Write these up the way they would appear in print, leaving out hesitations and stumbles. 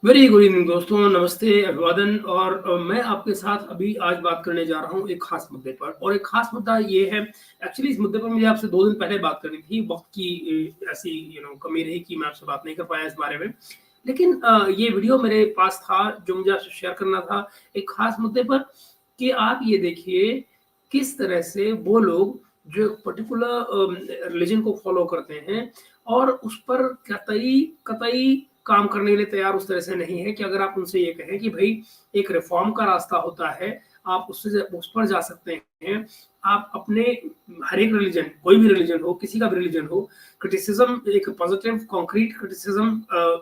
Very good evening दोस्तों, नमस्ते, अभिवादन। और मैं आपके साथ अभी आज बात करने जा रहा हूँ एक खास मुद्दे पर। और एक खास मुद्दा ये है, एक्चुअली इस मुद्दे पर मुझे आपसे 2 दिन पहले बात करनी थी। वक्त की ऐसी कमी रही कि मैं आपसे बात नहीं कर पाया इस बारे में। लेकिन ये वीडियो मेरे पास था जो मुझे आपसे शेयर करना था एक खास मुद्दे पर, कि आप ये देखिए किस तरह से वो लोग जो पर्टिकुलर रिलीजन को फॉलो करते हैं और उस पर कतई कतई काम करने के लिए तैयार उस तरह से नहीं है कि अगर आप उनसे ये कहें कि भाई एक रिफॉर्म का रास्ता होता है, आप उससे उस पर जा सकते हैं। आप अपने हर एक रिलीजन, कोई भी रिलीजन हो, किसी का भी रिलीजन हो, क्रिटिसिज्म एक पॉजिटिव कॉन्क्रीट क्रिटिसिज्म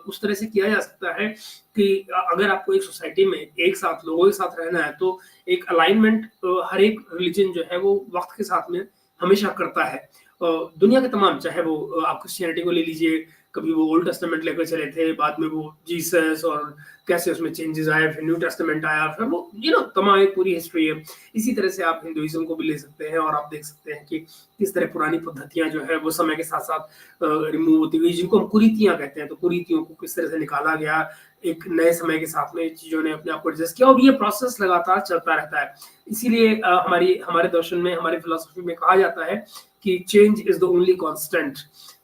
उस तरह से किया जा सकता है कि अगर आपको एक सोसाइटी में एक साथ लोगों के साथ रहना है तो एक अलाइनमेंट हर एक रिलीजन जो है वो वक्त के साथ में हमेशा करता है। दुनिया के तमाम, चाहे वो आप क्रिश्चियनिटी को ले लीजिए, कभी वो ओल्ड टेस्टामेंट लेकर चले थे, बाद में वो जीसस और कैसे उसमें चेंजेस आए, फिर न्यू टेस्टामेंट आया, फिर वो तमाम एक पूरी हिस्ट्री है। इसी तरह से आप हिंदुइज्म को भी ले सकते हैं और आप देख सकते हैं कि किस तरह पुरानी पद्धतियां जो है वो समय के साथ साथ रिमूव होती गई, जिनको हम कुरीतियां कहते हैं। तो कुरीतियों को किस तरह से निकाला गया, एक नए समय के साथ में चीजों ने अपने आप को एडजस्ट किया, और ये प्रोसेस लगातार चलता रहता है। इसीलिए हमारे दर्शन में, हमारी फिलोसफी में कहा जाता है कि change is the only constant.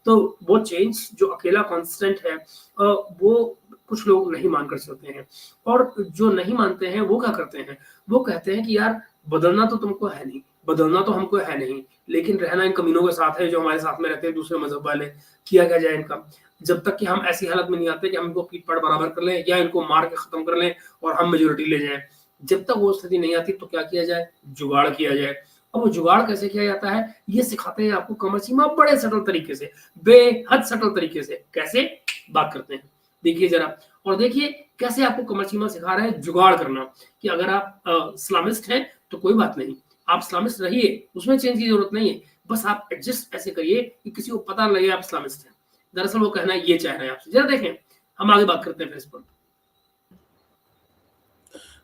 तो वो चेंज जो अकेला कांस्टेंट है, वो कुछ लोग नहीं मानकर चलते हैं। और जो नहीं मानते हैं वो क्या करते हैं, वो कहते हैं कि यार बदलना तो तुमको है नहीं, बदलना तो हमको है नहीं, लेकिन रहना इन कमीनों के साथ है जो हमारे साथ में रहते हैं दूसरे मजहब वाले। किया क्या जाए इनका, जब तक कि हम ऐसी हालत में नहीं आते कि हम इनको पीठ पाड़ बराबर कर लें या इनको मार के खत्म कर लें और हम मेजोरिटी ले जाएं, जब तक वो स्थिति नहीं आती तो क्या किया जाए, जुगाड़ किया जाए। अब वो जुगाड़ कैसे किया जाता है, ये सिखाते हैं आपको कमर सीमा, बड़े सटल तरीके से, बेहद सटल तरीके से। कैसे बात करते हैं देखिए जरा, और देखिए कैसे आपको कमर सीमा सिखा रहे हैं जुगाड़ करना। कि अगर आप इस्लामिस्ट हैं तो कोई बात नहीं, आप इस्लामिस्ट रहिए, उसमें चेंज की जरूरत नहीं है। बस आप एडजस्ट ऐसे करिए कि किसी को पता लगे आप इस्लामिस्ट हैं। दरअसल वो कहना ये चाह रहे हैं आपसे। जरा देखें, हम आगे बात करते हैं फिर इस पर।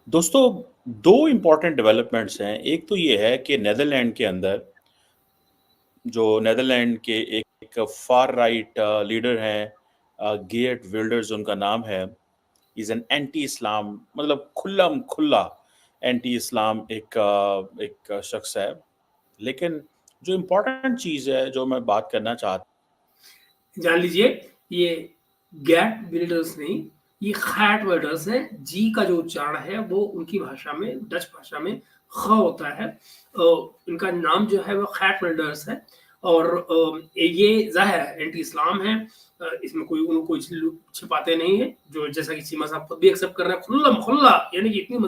दोस्तों, दो इम्पॉर्टेंट डेवलपमेंट्स हैं। एक तो ये है कि नेदरलैंड के अंदर जो नेदरलैंड के एक फार राइट लीडर हैं, गेर्ट विल्डर्स उनका नाम है। इज एन एंटी इस्लाम, मतलब खुल्लम खुल्ला एंटी इस्लाम एक शख्स है। लेकिन जो इम्पोर्टेंट चीज़ है जो मैं बात करना चाहता जान लीजिए, ये गैट बिल्डर्स नहीं, ये खैट बिल्डर्स है। जी का जो उच्चारण है वो उनकी भाषा में, डच भाषा में ख होता है। इनका नाम जो है वो खैट बिल्डर्स है। और ये जाहिर है एंटी इस्लाम है। इसमें कोई छिपाते नहीं है, जो जैसा कि सीमा साहब खुद भी एक्सेप्ट कर रहे हैं, खुल्लम खुल्ला, यानी कि इतनी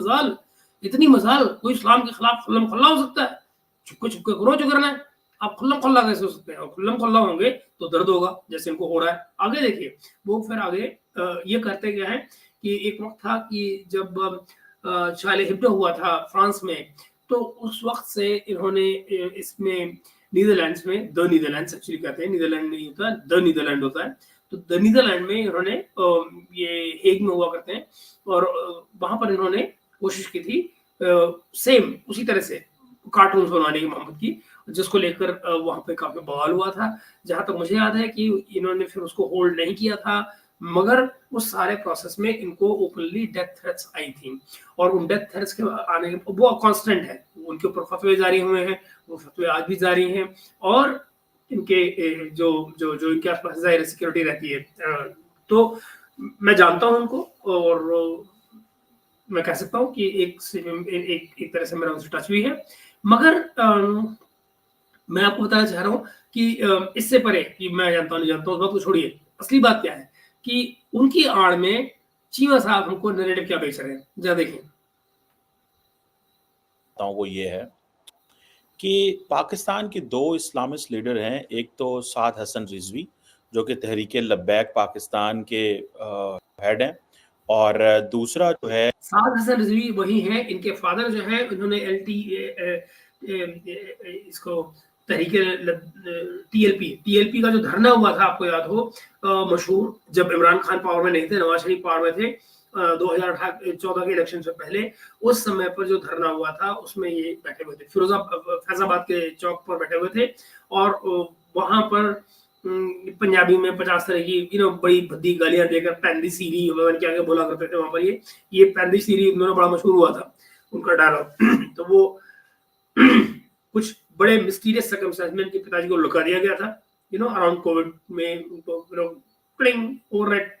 मजाल कोई इस्लाम के खिलाफ खुल्लम खुल्ला हो सकता है। छुपके छुपके करो जो करना है, आप खुल्लम खुल्ला कैसे हो सकते हैं? और खुल्लम खुल्ला होंगे तो दर्द होगा, जैसे इनको हो रहा है। आगे देखिए, वो फिर आगे ये करते क्या है कि एक वक्त था कि जब चार्ली हिब्डो हुआ था फ्रांस में, तो उस वक्त से इन्होंने इसमें नीदरलैंड्स में, द नीदरलैंड्स एक्चुअली कहते हैं, नीदरलैंड नहीं होता, द नीदरलैंड होता है। तो द नीदरलैंड में इन्होंने ये हेग में हुआ करते हैं, और वहां पर इन्होंने कोशिश की थी सेम उसी तरह से कार्टून बनवाने की, मोहम्मद की, जिसको लेकर वहां पे काफी बवाल हुआ था। जहां तक मुझे याद है कि इन्होंने फिर उसको होल्ड नहीं किया था, मगर उस सारे प्रोसेस में इनको ओपनली डेथ थ्रेट्स आई थी। और उन डेथ थ्रेट्स के आने के वो कांस्टेंट है, उनके ऊपर फतवे जारी हुए हैं, वो फतवे आज भी जारी हैं। और इनके जो जो जो इनके आसपास जाहिर सिक्योरिटी रहती है। तो मैं जानता हूं उनको, और मैं कह सकता हूँ कि एक तरह से मेरा उनसे टच भी है। मगर मैं आपको बताना चाह रहा हूँ कि इससे परे कि मैं जानता हूँ नहीं जानता हूँ, उस बात को छोड़िए। असली बात क्या है कि उनकी आड़ में चीमा साहब हमको नैरेटिव क्या बेच रहे हैं, जरा देखें। हूँ वो ये है कि पाकिस्तान के दो इस्लामिस्ट लीडर हैं। एक तो साद हसन रिजवी, जो कि तहरीक लब्बैक पाकिस्तान के हेड हैं, और दूसरा जो है साद हसन रिजवी वही है, इनके फादर जो है उन्होंने इसको तहरीके टीएलपी का जो धरना हुआ था, आपको याद हो, मशहूर, जब इमरान खान पावर में नहीं थे, नवाज शरीफ पावर में थे, 2014 के इलेक्शन से पहले। उस समय पर जो धरना हुआ था उसमें ये बैठे हुए थे, फैजाबाद के चौक पर बैठे हुए थे। और वहां पर पंजाबी में 50 तरह की बड़ी भद्दी गालियां देकर पैंदी सीरी मैंने क्या बोला करते थे वहां पर, ये पैंदी सीरी उन्होंने बड़ा मशहूर हुआ था उनका डायलॉग। तो वो कुछ बड़े मिस्टीरियस सर्कमस्टेंस में इनके पिताजी को लुका दिया गया था अराउंड कोविड में, उनको प्लिंग ओवरनाइट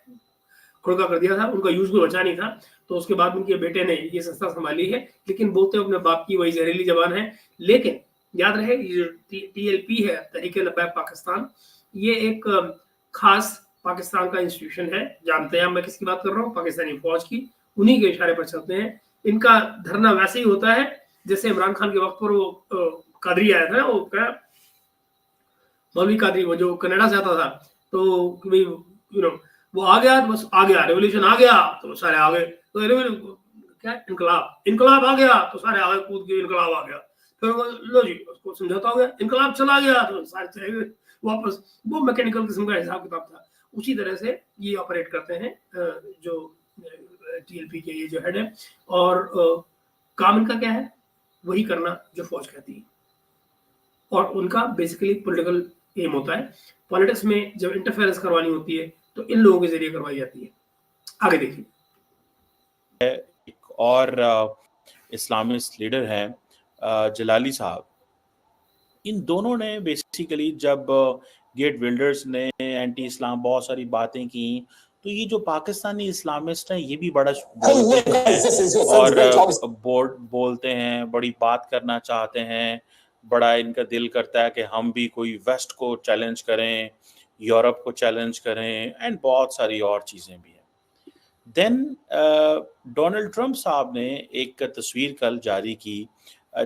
खुड़का कर दिया था, उनका यूज कोई बचा नहीं था। तो उसके बाद उनके बेटे ने ये संस्था संभाली है, लेकिन बोलते अपने बाप की वही जहरीली जबान है। लेकिन याद रहे ये TLP है, तहरीक लब्बैक पाकिस्तान, ये एक खास पाकिस्तान का इंस्टीट्यूशन है। जानते हैं मैं किसकी बात कर रहा हूँ, पाकिस्तानी फौज की, उन्हीं के इशारे पर चलते हैं। इनका धरना वैसे ही होता है जैसे इमरान खान के वक्त पर वो कादरी आया था, वो क्या मौलवी कादरी, वो जो कनाडा से आता था, तो वो आ गया तो बस आ गया, रेवोल्यूशन आ गया तो सारे आ गए, तो क्या इनकलाब आ गया तो सारे आ गए, कूद के इनकलाब आ गया, फिर लो जी उसको समझौता हो गया, इनकलाब चला गया तो सारे चले गए वापस। वो मैकेनिकल किस्म का हिसाब किताब था। उसी तरह से ये ऑपरेट करते हैं जो TLP के ये जो हेड है, और काम इनका क्या है, वही करना जो फौज कहती है, और उनका बेसिकली पॉलिटिकल एम होता है। पॉलिटिक्स में जब इंटरफेरेंस करवानी होती है तो इन लोगों के जरिए करवाई जाती है। आगे देखिए, एक और इस्लामिस्ट लीडर हैं जलाली साहब। इन दोनों ने बेसिकली जब गेट बिल्डर्स ने एंटी इस्लाम बहुत सारी बातें की, तो ये जो पाकिस्तानी इस्लामिस्ट हैं ये भी बड़ा बोलते हैं और बोलते हैं, बड़ी बात करना चाहते हैं, बड़ा इनका दिल करता है कि हम भी कोई वेस्ट को चैलेंज करें, यूरोप को चैलेंज करें, एंड बहुत सारी और चीज़ें भी हैं। देन डोनाल्ड ट्रंप साहब ने एक तस्वीर कल जारी की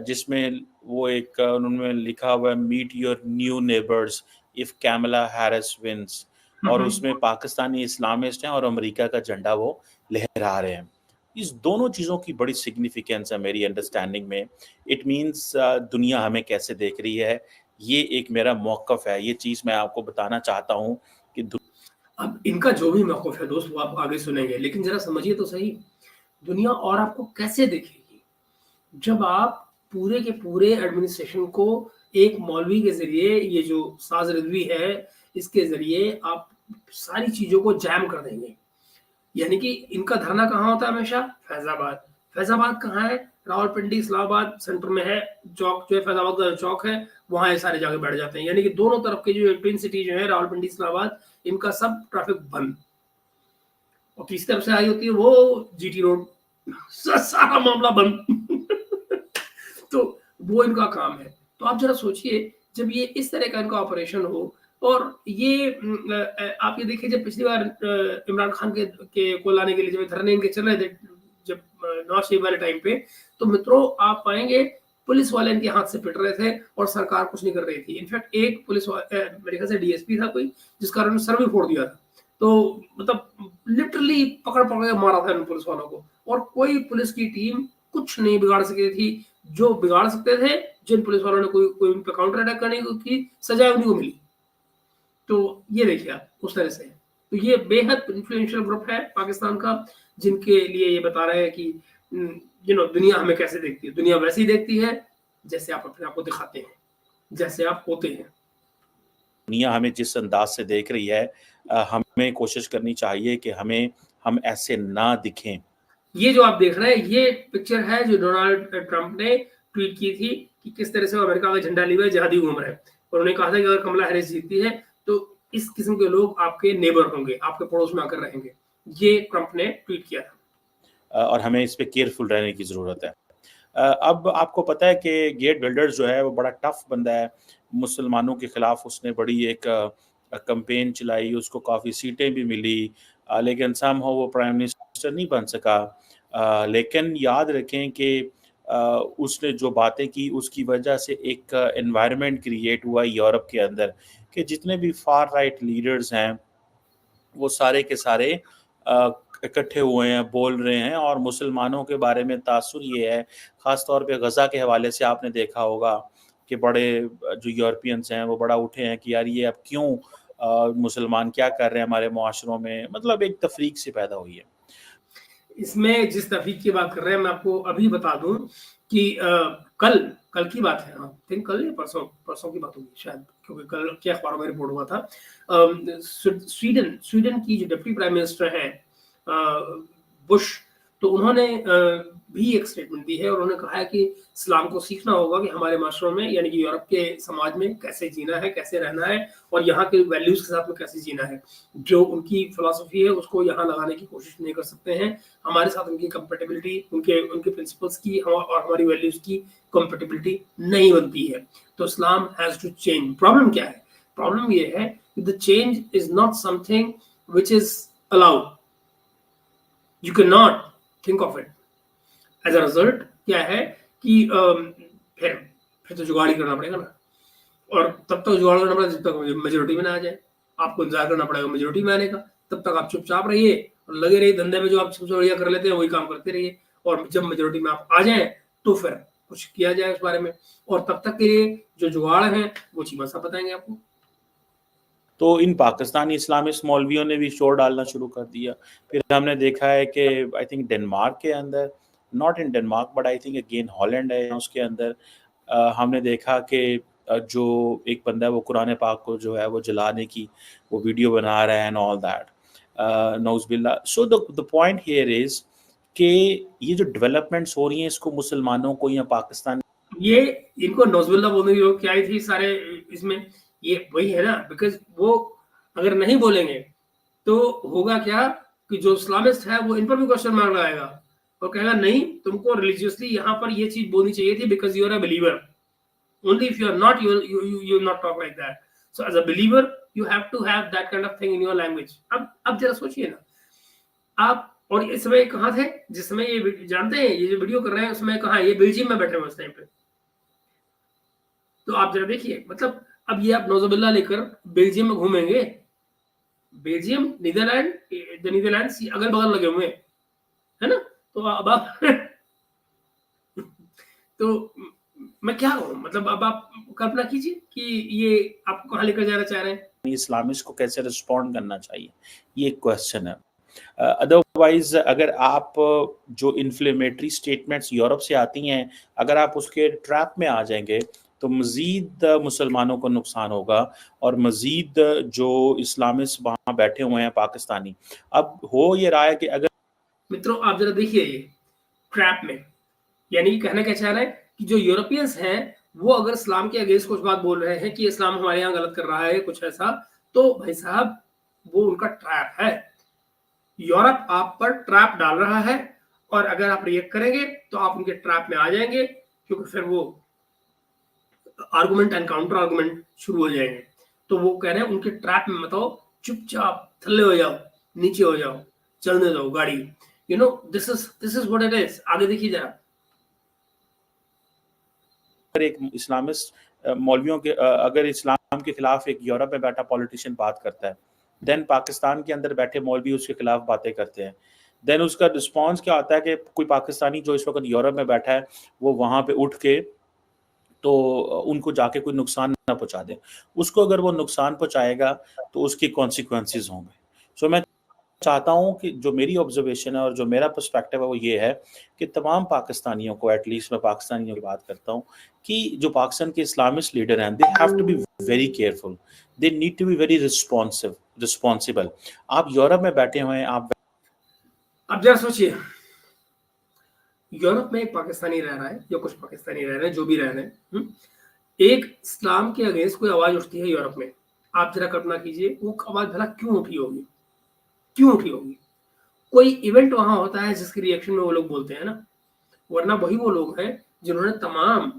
जिसमें वो एक उन्होंने लिखा हुआ है meet your new neighbours if Kamala Harris wins, और उसमें पाकिस्तानी इस्लामिस्ट हैं और अमेरिका का झंडा वो लहरा रहे हैं। इस दोनों चीज़ों की बड़ी सिग्निफिकेंस है मेरी अंडरस्टैंडिंग में। इट मीन्स दुनिया हमें कैसे देख रही है, ये एक मेरा मौक़िफ़ है। ये चीज़ मैं आपको बताना चाहता हूँ कि अब इनका जो भी मौक़िफ़ है दोस्त वो आप आगे सुनेंगे, लेकिन जरा समझिए तो सही, दुनिया और आपको कैसे देखेगी जब आप पूरे के पूरे एडमिनिस्ट्रेशन को एक मौलवी के जरिए, ये जो साज रिजवी है, इसके जरिए आप सारी चीजों को जैम कर देंगे। यानी कि इनका धरना कहाँ होता है हमेशा, फैजाबाद। फैजाबाद कहाँ है, रावलपिंडी इस्लामाबाद सेंटर में है, चौक जो है फैजाबाद का चौक है, वहां ये सारे जाके बैठ जाते हैं। यानी कि दोनों तरफ के जो ट्विन सिटी जो है रावलपिंडी इस्लामाबाद, इनका सब ट्रैफिक बंद, और किसी तरफ से आई होती है वो GT रोड, सारा मामला बंद। तो वो इनका काम है। तो आप जरा सोचिए जब ये इस तरह का इनका ऑपरेशन हो, और ये आप ये देखिए जब पिछली बार इमरान खान के को लाने के लिए जब धरने इनके चल रहे थे, जब नवाज शरीफ वाले टाइम पे, तो मित्रों आप पाएंगे पुलिस वाले इनके हाथ से पिट रहे थे और सरकार कुछ नहीं कर रही थी। इनफैक्ट एक पुलिस मेरे ख्याल से DSP था कोई, जिसका उन्होंने सर भी फोड़ दिया था। तो मतलब लिटरली पकड़ के मारा था इन पुलिस वालों को, और कोई पुलिस की टीम कुछ नहीं बिगाड़ सकी थी। जो बिगाड़ सकते थे, जिन पुलिस वालों ने कोई उन पे काउंटर अटैक करने की सजा उन्हीं को मिली। तो ये देखिए आप उस तरह से, तो ये बेहद इन्फ्लुएंशियल ग्रुप है पाकिस्तान का, जिनके लिए ये बता रहे हैं कि दुनिया हमें कैसे देखती है। दुनिया वैसे ही देखती है जैसे आप अपने आप को दिखाते हैं, जैसे आप होते हैं। दुनिया हमें जिस अंदाज से देख रही है, हमें कोशिश करनी चाहिए कि हम ऐसे ना दिखें। ये जो आप देख रहे हैं ये पिक्चर है जो डोनाल्ड ट्रंप ने ट्वीट की थी कि किस तरह से वो अमेरिका का झंडा लिए हुए जहादी घूम रहे हैं, और उन्होंने कहा था कि अगर कमला हैरिस जीतती है तो इस किस्म के लोग आपके नेबर होंगे, आपके पड़ोस में आकर रहेंगे। ये ट्रंप ने ट्वीट किया था। और हमें इस पे केयरफुल रहने की ज़रूरत है। अब आपको पता है कि गेट बिल्डर्स जो है वो बड़ा टफ बंदा है। मुसलमानों के खिलाफ उसने बड़ी एक कैंपेन चलाई, उसको काफ़ी सीटें भी मिली, लेकिन समहाउ वो प्राइम मिनिस्टर नहीं बन सका। लेकिन याद रखें कि उसने जो बातें की उसकी वजह से एक एनवायरनमेंट क्रिएट हुआ यूरोप के अंदर कि जितने भी फार राइट लीडर्स हैं वो सारे के सारे इकट्ठे हुए हैं, बोल रहे हैं, और मुसलमानों के बारे में तासुर ये है, ख़ास तौर पे गज़ा के हवाले से आपने देखा होगा कि बड़े जो यूरोपियंस हैं वो बड़ा उठे हैं कि यार ये अब क्यों मुसलमान क्या कर रहे हैं हमारे मुआशरों में, मतलब एक तफरीक सी पैदा हुई है। इसमें जिस तफरीक की बात कर रहे हैं मैं आपको अभी बता दूं कि कल कल की बात है, हाँ, थिंक कल या परसों की बात होगी शायद, क्योंकि कल के अखबारों में रिपोर्ट हुआ था। स्वीडन की जो डिप्टी प्राइम मिनिस्टर है बुश, तो उन्होंने भी एक स्टेटमेंट दी है और उन्होंने कहा है कि इस्लाम को सीखना होगा कि हमारे माशरों में, यानी कि यूरोप के समाज में कैसे जीना है, कैसे रहना है और यहाँ के वैल्यूज के साथ में कैसे जीना है। जो उनकी फिलॉसफी है उसको यहाँ लगाने की कोशिश नहीं कर सकते हैं। हमारे साथ उनकी कंपेटेबिलिटी, उनके उनके प्रिंसिपल्स की और हमारी वैल्यूज की कंपेटेबिलिटी नहीं बनती है। तो Islam has to change. Problem क्या है? प्रॉब्लम ये है कि the change is not something which is allowed. You can not think of it. As a result क्या है कि फिर तो जुगाड़ ही करना पड़ेगा ना, और तब तक जुगाड़ करना पड़ेगा जब तक मेजोरिटी में ना आ जाए। आपको इंतजार करना पड़ेगा मेजोरिटी में आने का, तब तक आप चुपचाप रहिए और लगे रहिए धंधे में, जो आप सबसे बढ़िया कर लेते हैं वही काम करते रहिए, और जब मेजोरिटी में आप आ जाएं तो फिर कुछ किया जाए उस बारे में। और तब तक के लिए जो जुगाड़ है वो चीमा साहब बताएंगे आपको। तो इन पाकिस्तानी इस्लामिस्ट मौलवियों ने भी शोर डालना शुरू कर दिया। फिर हमने देखा है कि आई थिंक डेनमार्क के अंदर, not in Denmark but I think again Holland है, उसके अंदर हमने देखा कि जो एक बंदा है वो कुरान पाक को जो है वो जलाने की वो वीडियो बना रहा है एंड ऑल दैट, नौज़ुबिल्लाह। So the point here is कि ये जो डेवलपमेंट्स हो रही हैं इसको मुसलमानों को या पाकिस्तान, ये इनको नौज़ुबिल्लाह बोलने की क्या आई थी सारे इसमें, ये वही है ना, बिकॉज वो अगर नहीं बोलेंगे तो होगा क्या कि जो इस्लामिस्ट है वो इन पर भी क्वेश्चन मार्क लगाएगा और कहेगा नहीं, तुमको रिलीजियसली यहाँ पर ये चीज बोलनी चाहिए थी, because you are a believer. Only if you are not, you will not talk like that. So as a believer, you have to have that kind of thing in your language. अब जरा सोचिए ना आप, और इस समय कहाँ थे जिस समय ये जानते हैं ये जो वीडियो कर रहे हैं, उस समय कहाँ, ये बेल्जियम में बैठे हुए उस टाइम पे। तो आप जरा देखिए, मतलब अब ये आप नौजुबिल्लाह लेकर बेल्जियम में घूमेंगे, बेल्जियम, नीदरलैंड, नीदरलैंड अगल बगल लगे हुए है ना, तो अब आप तो मैं क्या कहूँ, मतलब अब आप कल्पना कीजिए कि ये आपको कहाँ लेकर जाना चाह रहे हैं। इस्लामिस्ट को कैसे रिस्पॉन्ड करना चाहिए, ये एक क्वेश्चन है। अदरवाइज अगर आप जो इन्फ्लेमेटरी स्टेटमेंट्स यूरोप से आती हैं, अगर आप उसके ट्रैप में आ जाएंगे तो मज़ीद मुसलमानों को नुकसान होगा और मज़ीद जो इस्लामिस्ट वहाँ बैठे हुए हैं पाकिस्तानी, अब हो ये रहा है कि अगर मित्रों आप जरा देखिए ये ट्रैप में, यानी कहना क्या चाह रहा है कि जो यूरोपियंस हैं वो अगर इस्लाम के अगेंस्ट कुछ बात बोल रहे हैं कि इस्लाम हमारे यहाँ गलत कर रहा है कुछ ऐसा, तो भाई साहब वो उनका ट्रैप है। यूरोप आप पर ट्रैप डाल रहा है और अगर आप रिएक्ट करेंगे तो आप उनके ट्रैप में आ जाएंगे, क्योंकि फिर वो आर्गुमेंट एंड काउंटर आर्गुमेंट शुरू हो जाएंगे। तो वो कह रहे हैं उनके ट्रैप में मत आओ, चुपचाप थल्ले हो जाओ, नीचे हो जाओ, चलने दो गाड़ी। You know this is what it is. आगे देखिए जरा, एक इस्लामिस्ट मौलवियों के अगर इस्लाम के खिलाफ एक यूरोप में बैठा पॉलिटिशियन बात करता है, देन पाकिस्तान के अंदर बैठे मौलवी उसके खिलाफ बातें करते हैं, देन उसका रिस्पांस क्या आता है कि कोई पाकिस्तानी जो इस वक्त यूरोप में बैठा है वो वहाँ पे उठ के तो उनको जाके कोई नुकसान ना पहुँचा दे, उसको अगर वो नुकसान पहुँचाएगा तो उसके कॉन्सिक्वेंसेस होंगे। सो मैं चाहता हूँ कि जो मेरी ऑब्जर्वेशन है और जो मेरा पर्सपेक्टिव है वो ये है कि तमाम पाकिस्तानियों को, एटलीस्ट मैं पाकिस्तानियों की बात करता हूँ, कि जो पाकिस्तान के इस्लामिस्ट लीडर हैं, they have to be very careful, they need to be very responsible. आप यूरोप में बैठे हुए हैं, आप जरा सोचिए, यूरोप में एक पाकिस्तानी रह रहा है या कुछ पाकिस्तानी रह रहे हैं, जो भी रह रहे हैं, एक इस्लाम के अगेंस्ट कोई आवाज उठती है यूरोप में, आप जरा कल्पना कीजिए वो आवाज भला क्यों उठी होगी, क्यों उठी होगी? कोई इवेंट वहां होता है जिसके रिएक्शन में वो लोग बोलते हैं ना, वरना वही वो लोग हैं जिन्होंने तमाम,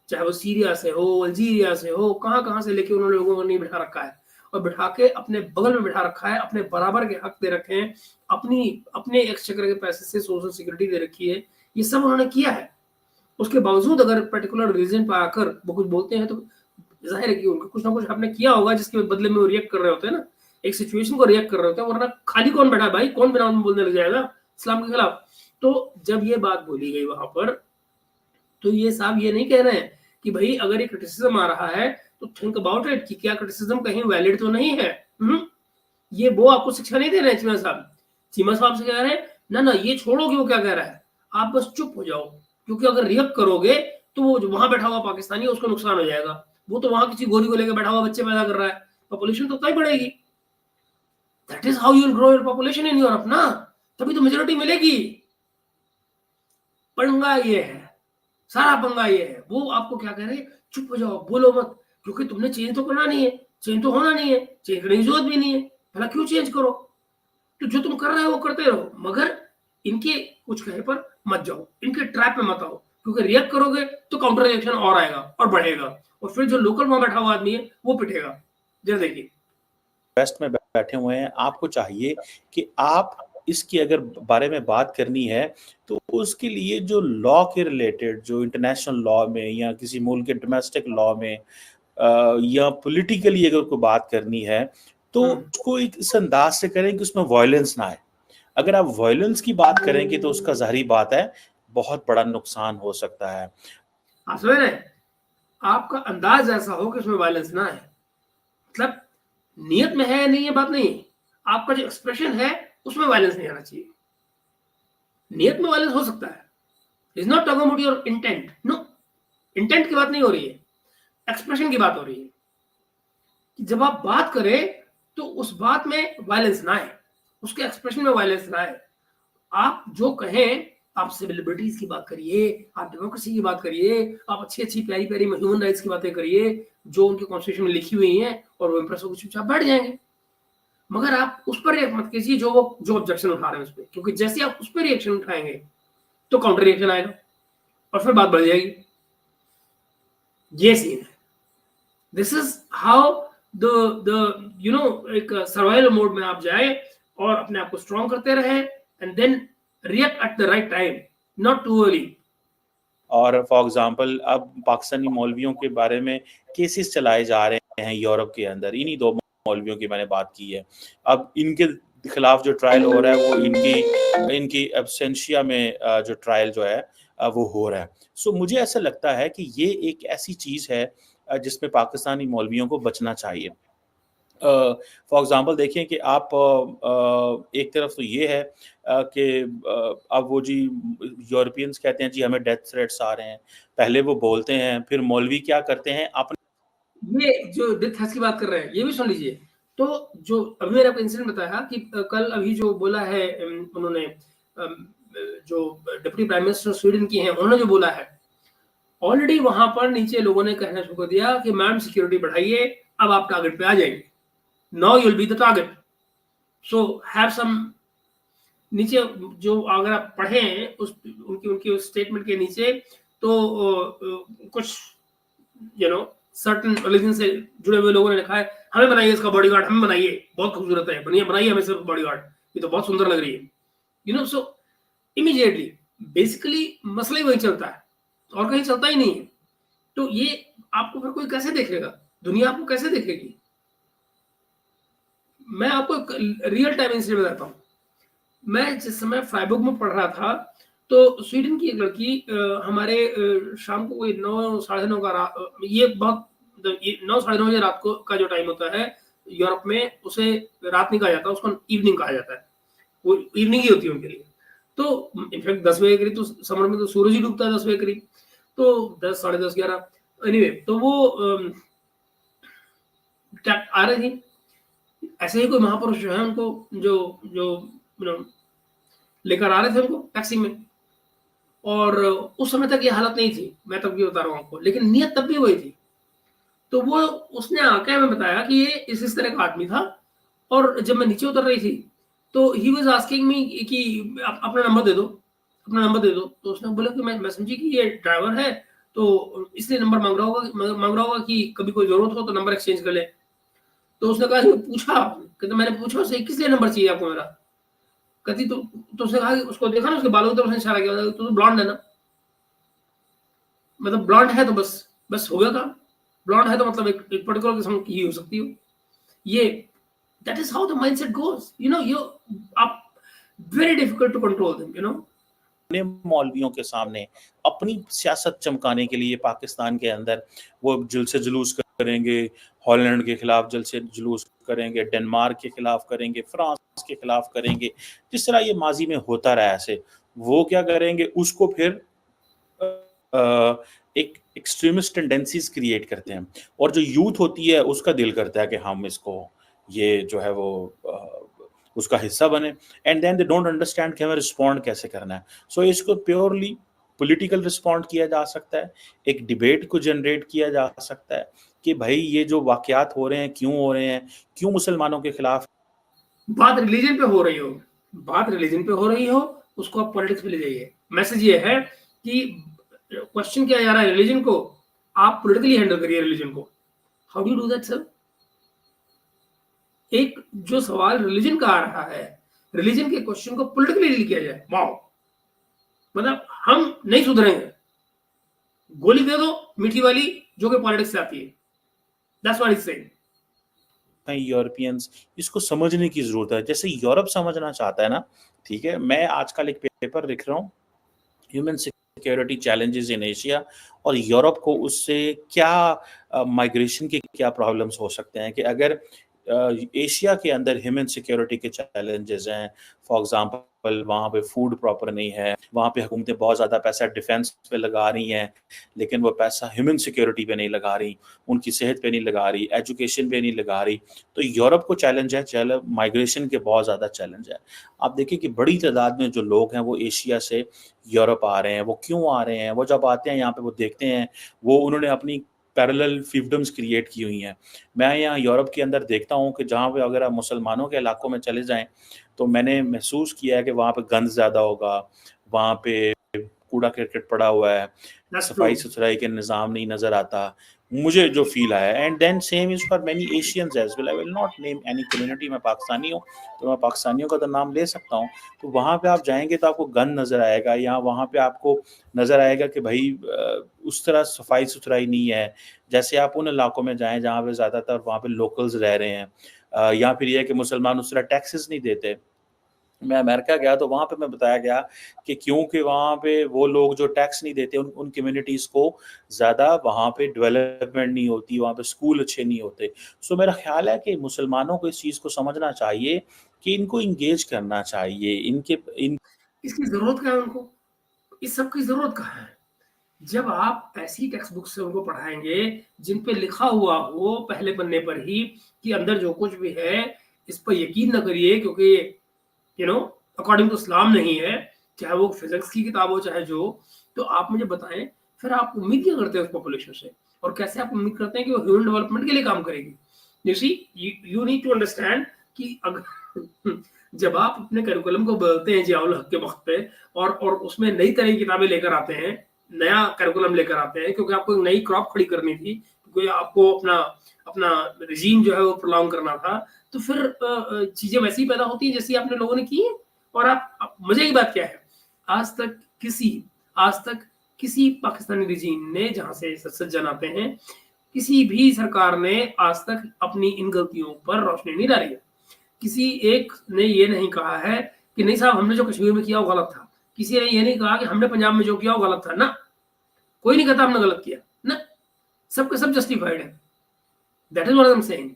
चाहे वो सीरिया से हो, अल्जीरिया से हो, कहां से लेके उन्होंने लोगों को नहीं बिठा रखा है और बिठा के अपने बगल में बिठा रखा है, अपने बराबर के हक दे रखे हैं, अपने एक्सचेकर के पैसे से सोशल सिक्योरिटी दे रखी है, ये सब उन्होंने किया है। उसके बावजूद अगर पर्टिकुलर रीजन पर आकर वो कुछ बोलते हैं तो जाहिर है कि उनका कुछ ना कुछ आपने किया होगा जिसके बदले में वो रिएक्ट कर रहे होते हैं ना, एक सिचुएशन को रिएक्ट कर रहे होते हैं, वरना खाली कौन बैठा भाई, कौन बिना बोलने लग जाएगा इस्लाम के खिलाफ। तो जब ये बात बोली गई वहां पर, तो ये साहब ये नहीं कह रहे हैं कि भाई अगर ये क्रिटिसिज्म आ रहा है तो थिंक अबाउट इट कि क्या क्रिटिसिज्म कहीं वैलिड तो नहीं है। ये वो आपको शिक्षा नहीं दे रहे हैं चीमा साहब। चीमा साहब से कह रहे हैं ना ना ये छोड़ो कि वो क्या कह रहा है, आप बस चुप हो जाओ, क्योंकि अगर रिएक्ट करोगे तो वो जो वहां बैठा हुआ पाकिस्तानी है उसको नुकसान हो जाएगा, वो तो वहां किसी गोरी को लेकर बैठा हुआ बच्चे पैदा कर रहा है, पॉपुलेशन तो उतना ही बढ़ेगी। That is how you will grow your population in Europe ना, तभी तो मेजोरिटी मिलेगी। पंगा ये है, सारा पंगा ये है। वो आपको क्या कह रहे हैं, चुप हो जाओ, बोलो मत, क्योंकि तुमने चेंज तो करना नहीं है, चेंज तो होना नहीं है, चेंज करने की जरूरत भी नहीं है, भला क्यों चेंज करो। तो जो तुम कर रहे हो वो करते रहो, मगर इनके कुछ कहे पर मत जाओ, इनके ट्रैप में मत आओ, क्योंकि रिएक्ट करोगे तो काउंटर रिएक्शन और आएगा और बढ़ेगा, और फिर जो लोकल वहां बैठा हुआ आदमी है वो पिटेगा। जरा देखिए, वेस्ट में बैठे हुए हैं, आपको चाहिए कि आप इसकी अगर बारे में बात करनी है तो उसके लिए जो लॉ के रिलेटेड, जो इंटरनेशनल लॉ में या किसी मुल्क के डोमेस्टिक लॉ में या पॉलिटिकली अगर कोई बात करनी है तो उसको एक इस अंदाज से करें कि उसमें वायलेंस ना आए। अगर आप वायलेंस की बात करेंगे तो उसका जाहिर बात है बहुत बड़ा नुकसान हो सकता है। आप समझ रहे हैं, आपका अंदाज ऐसा हो कि उसमें वायलेंस ना है, मतलब नियत में है नहीं, ये बात नहीं है, आपका जो एक्सप्रेशन है उसमें वायलेंस नहीं आना चाहिए। नियत में वायलेंस हो सकता है, is not talking about your intent, no, intent की बात नहीं हो रही है, एक्सप्रेशन की बात हो रही है कि जब आप बात करें तो उस बात में वायलेंस ना आए, उसके एक्सप्रेशन में वायलेंस ना आए। आप जो कहें, आप सिविल लिबर्टीज की बात करिए, आप डेमोक्रेसी की बात करिए, आप अच्छी अच्छी प्यारी प्यारी ह्यूमन राइट्स की बातें करिए जो उनके कॉन्स्टिट्यूशन में लिखी हुई हैं, और वो इंप्रेस होकर चुपचाप बैठ जाएंगे। मगर आप उस पर रिएक्ट मत कीजिए जो ऑब्जेक्शन उठा रहे हैं उस पर, क्योंकि जैसे आप उस पर रिएक्शन उठाएंगे तो काउंटर रिएक्शन आएगा और फिर बात बढ़ जाएगी। ये सीन है। This is how the you know, एक सर्वाइवल मोड में आप जाए और अपने आप को स्ट्रॉन्ग करते रहे, and then react at the right time, not too early. और फॉर एग्जांपल अब पाकिस्तानी मौलवियों के बारे में केसेस चलाए जा रहे हैं यूरोप के अंदर, इन्हीं दो मौलवियों की मैंने बात की है। अब इनके खिलाफ जो ट्रायल हो रहा है वो इनकी एब्सेंशिया में जो ट्रायल जो है वो हो रहा है। सो मुझे ऐसा लगता है कि ये एक ऐसी चीज़ है जिसमें पाकिस्तानी मौलवियों को बचना चाहिए। फॉर एग्जांपल देखिए कि आप एक तरफ तो ये है कि अब वो जी यूरोपियंस कहते हैं जी हमें डेथ थ्रेट्स आ रहे हैं, पहले वो बोलते हैं, फिर मौलवी क्या करते हैं अपने, ये जो डेथ थ्रेट्स की बात कर रहे हैं ये भी सुन लीजिए। तो जो अभी मैंने आपको इंसिडेंट बताया कि कल अभी जो बोला है उन्होंने, जो डिप्टी प्राइम मिनिस्टर स्वीडन की हैं, उन्होंने जो बोला है, ऑलरेडी वहां पर नीचे लोगों ने कहना शुरू कर दिया कि मैम सिक्योरिटी बढ़ाइए, अब आप टारगेट पे आ जाएंगे, now you will be the target, so have some. नीचे जो अगर आप पढ़ें उस उनकी उस स्टेटमेंट के नीचे, तो कुछ सर्टेन रिलीजन से जुड़े हुए लोगों ने लिखा है, हमें बनाइए इसका बॉडीगार्ड, हमें बनाइए, बहुत खूबसूरत है, बनाइए हमें सिर्फ बॉडीगार्ड, ये तो बहुत सुंदर लग रही है। सो इमीडिएटली बेसिकली मसला ही वही चलता है और कहीं चलता ही नहीं है। तो ये आपको फिर कोई कैसे देखेगा, दुनिया आपको कैसे देखेगी। मैं आपको रियल टाइम इंसिडेंट बताता हूँ। मैं जिस समय फ्राइबुर्ग में पढ़ रहा था, तो स्वीडन की एक लड़की हमारे शाम को कोई 9 साढ़े 9 का ये बहुत 9 साढ़े 9 बजे रात को का जो टाइम होता है यूरोप में, उसे रात नहीं कहा जाता, उसको इवनिंग कहा जाता है, वो इवनिंग ही होती है उनके लिए। तो इनफैक्ट 10 बजे करीब, तो समर में तो सूरज ही डूबता है 10 बजे करीब, तो 10 साढ़े 10 11 एनीवे, तो वो आ रही थी, ऐसे ही कोई महापुरुष जो है उनको जो जो लेकर आ रहे थे उनको टैक्सी में, और उस समय तक ये हालत नहीं थी, मैं तब भी बता रहा हूँ आपको, लेकिन नियत तब भी वही थी। तो वो उसने आके हमें बताया कि ये इस तरह का आदमी था, और जब मैं नीचे उतर रही थी तो ही वाज आस्किंग मी कि अपना नंबर दे दो, अपना नंबर दे दो। तो उसने बोला कि मैं समझी कि ये ड्राइवर है तो इसलिए नंबर मांग रहा होगा कि कभी कोई जरूरत हो तो नंबर एक्सचेंज कर ले। तो उसने कहा पूछा, कहते मैंने पूछा उससे किस लिए नंबर चाहिए आपको मेरा, कहती तो उसने कहा, उसको देखा ना उसके बालों की तरफ उसने इशारा किया, तो ब्लॉन्ड है ना, मतलब ब्लॉन्ड है तो बस हो गया काम, ब्लॉन्ड है तो मतलब एक पर्टिकुलर किस्म की हो सकती हो ये। That is how the mindset goes, you आप very difficult to control them. मौलवियों के सामने अपनी सियासत चमकाने के लिए पाकिस्तान के अंदर वो जलसे जुलूस करेंगे, हॉलैंड के खिलाफ जलसे जुलूस करेंगे, डेनमार्क के खिलाफ करेंगे, फ्रांस के खिलाफ करेंगे, जिस तरह ये माजी में होता रहा। ऐसे वो क्या करेंगे, उसको फिर एक एक्सट्रीमिस्ट टेंडेंसीज क्रिएट करते हैं, और जो यूथ होती है उसका दिल करता है कि हम इसको, ये जो है वो उसका हिस्सा बने, and then they don't understand कि हमें रिस्पॉन्ड कैसे करना है। सो इसको प्योरली पॉलिटिकल रिस्पॉन्ड किया जा सकता है, एक डिबेट को जनरेट किया जा सकता है कि भाई ये जो वाकयात हो रहे हैं क्यों हो रहे हैं, क्यों मुसलमानों के खिलाफ। बात रिलीजन पे हो रही हो, बात रिलीजन पे हो रही हो, उसको आप पॉलिटिक्स पे ले जाइए। मैसेज ये है कि क्वेश्चन किया जा रहा है रिलीजन को, आप पॉलिटिकली हैंडल करिए रिलीजन को। How do you do that sir? एक जो सवाल रिलीजन का आ रहा है, रिलीजन के क्वेश्चन को पॉलिटिकली डील किया जाए, वाओ! मतलब हम नहीं सुधरेंगे। गोली दे दो मीठी वाली, जो कि पॉलिटिक्स से आती है। That's what is saying. Europeans इसको समझने की जरूरत है, जैसे यूरोप समझना चाहता है ना। ठीक है, मैं आजकल एक पेपर लिख रहा हूँ, human security challenges in Asia, और यूरोप को उससे क्या माइग्रेशन के क्या प्रॉब्लम्स हो सकते हैं, कि अगर एशिया के अंदर ह्यूमन सिक्योरिटी के चैलेंजेस हैं। फॉर एग्जांपल वहाँ पे फूड प्रॉपर नहीं है, वहाँ पे हुकूमतें बहुत ज़्यादा पैसा डिफेंस पे लगा रही हैं, लेकिन वो पैसा ह्यूमन सिक्योरिटी पे नहीं लगा रही, उनकी सेहत पे नहीं लगा रही, एजुकेशन पे नहीं लगा रही। तो यूरोप को चैलेंज है, चैलेंज माइग्रेशन के बहुत ज़्यादा चैलेंज है। आप देखिए कि बड़ी तादाद में जो लोग हैं वो एशिया से यूरोप आ रहे हैं। वो क्यों आ रहे हैं? वो जब आते हैं यहाँ पे वो देखते हैं, वो उन्होंने अपनी पैरेलल फिefdoms क्रिएट की हुई हैं। मैं यहाँ यूरोप के अंदर देखता हूँ कि जहाँ पे अगर आप मुसलमानों के इलाकों में चले जाएँ, तो मैंने महसूस किया है कि वहाँ पे गंद ज़्यादा होगा, वहाँ पे कूड़ा करकट पड़ा हुआ है, दैट्स ट्रू। सफाई-सुथराई के निज़ाम नहीं नज़र आता। मुझे जो फ़ील आया, and then same is for many Asians as well. I will not name any community. मैं पाकिस्तानी हूँ, तो मैं पाकिस्तानियों का तो नाम ले सकता हूँ। तो वहाँ पे आप जाएँगे तो आपको गंद नज़र आएगा, या वहाँ पे आपको नज़र आएगा कि भई उस तरह सफाई-सुथराई नहीं है। जैसे आप उन इलाकों में जाएँ जहाँ पे ज़्यादातर वहाँ पे लोकल्स रह रहे हैं, या फिर ये है कि मुसलमान उस तरह टैक्सेस नहीं देते। मैं अमेरिका गया तो वहाँ पे मैं बताया गया कि क्योंकि वहाँ पे वो लोग जो टैक्स नहीं देते, उन कम्युनिटीज़ को ज़्यादा वहाँ पे डेवलपमेंट नहीं होती, वहाँ पे स्कूल अच्छे नहीं होते। सो मेरा ख़्याल है कि मुसलमानों को इस चीज़ को समझना चाहिए कि इनको एंगेज करना चाहिए। इन इसकी जरूरत क्या है उनको? इस सब की जरूरत कहाँ है? जब आप ऐसी टेक्स्ट बुक से उनको पढ़ाएंगे जिन पे लिखा हुआ हो पहले पन्ने पर ही कि अंदर जो कुछ भी है इस पर यकीन न करिए, क्योंकि अकॉर्डिंग टू इस्लाम नहीं है, चाहे वो फिजिक्स की किताब हो चाहे जो, तो आप मुझे बताएं फिर आप उम्मीद क्या करते हैं उस पॉपुलेशन से, और कैसे आप उम्मीद करते हैं कि वो ह्यूमन डेवलपमेंट के लिए काम करेगी? You see, you need to understand कि अगर जब आप अपने करिकुलम को बदलते हैं जियाउल हक के वक्त पे, और उसमें नई तरह की किताबें लेकर आते हैं, नया करिकुलम लेकर आते हैं, क्योंकि आपको एक नई क्रॉप खड़ी करनी थी, क्योंकि आपको अपना अपना रिजीम जो है वो प्रोलॉन्ग करना था, तो फिर चीजें वैसी ही पैदा होती हैं जैसी आपने लोगों ने की है। और आप मजे की बात क्या है, आज तक किसी पाकिस्तानी रिजीम ने, जहां से सज्जन आते हैं, किसी भी सरकार ने आज तक अपनी इन गलतियों पर रोशनी नहीं डाली है। किसी एक ने ये नहीं कहा है कि नहीं साहब हमने जो कश्मीर में किया वो गलत था, किसी ने ये नहीं कहा कि हमने पंजाब में जो किया वो गलत था ना, कोई नहीं कहता हमने गलत किया ना, सबके सब जस्टिफाइड है। That is what I am saying.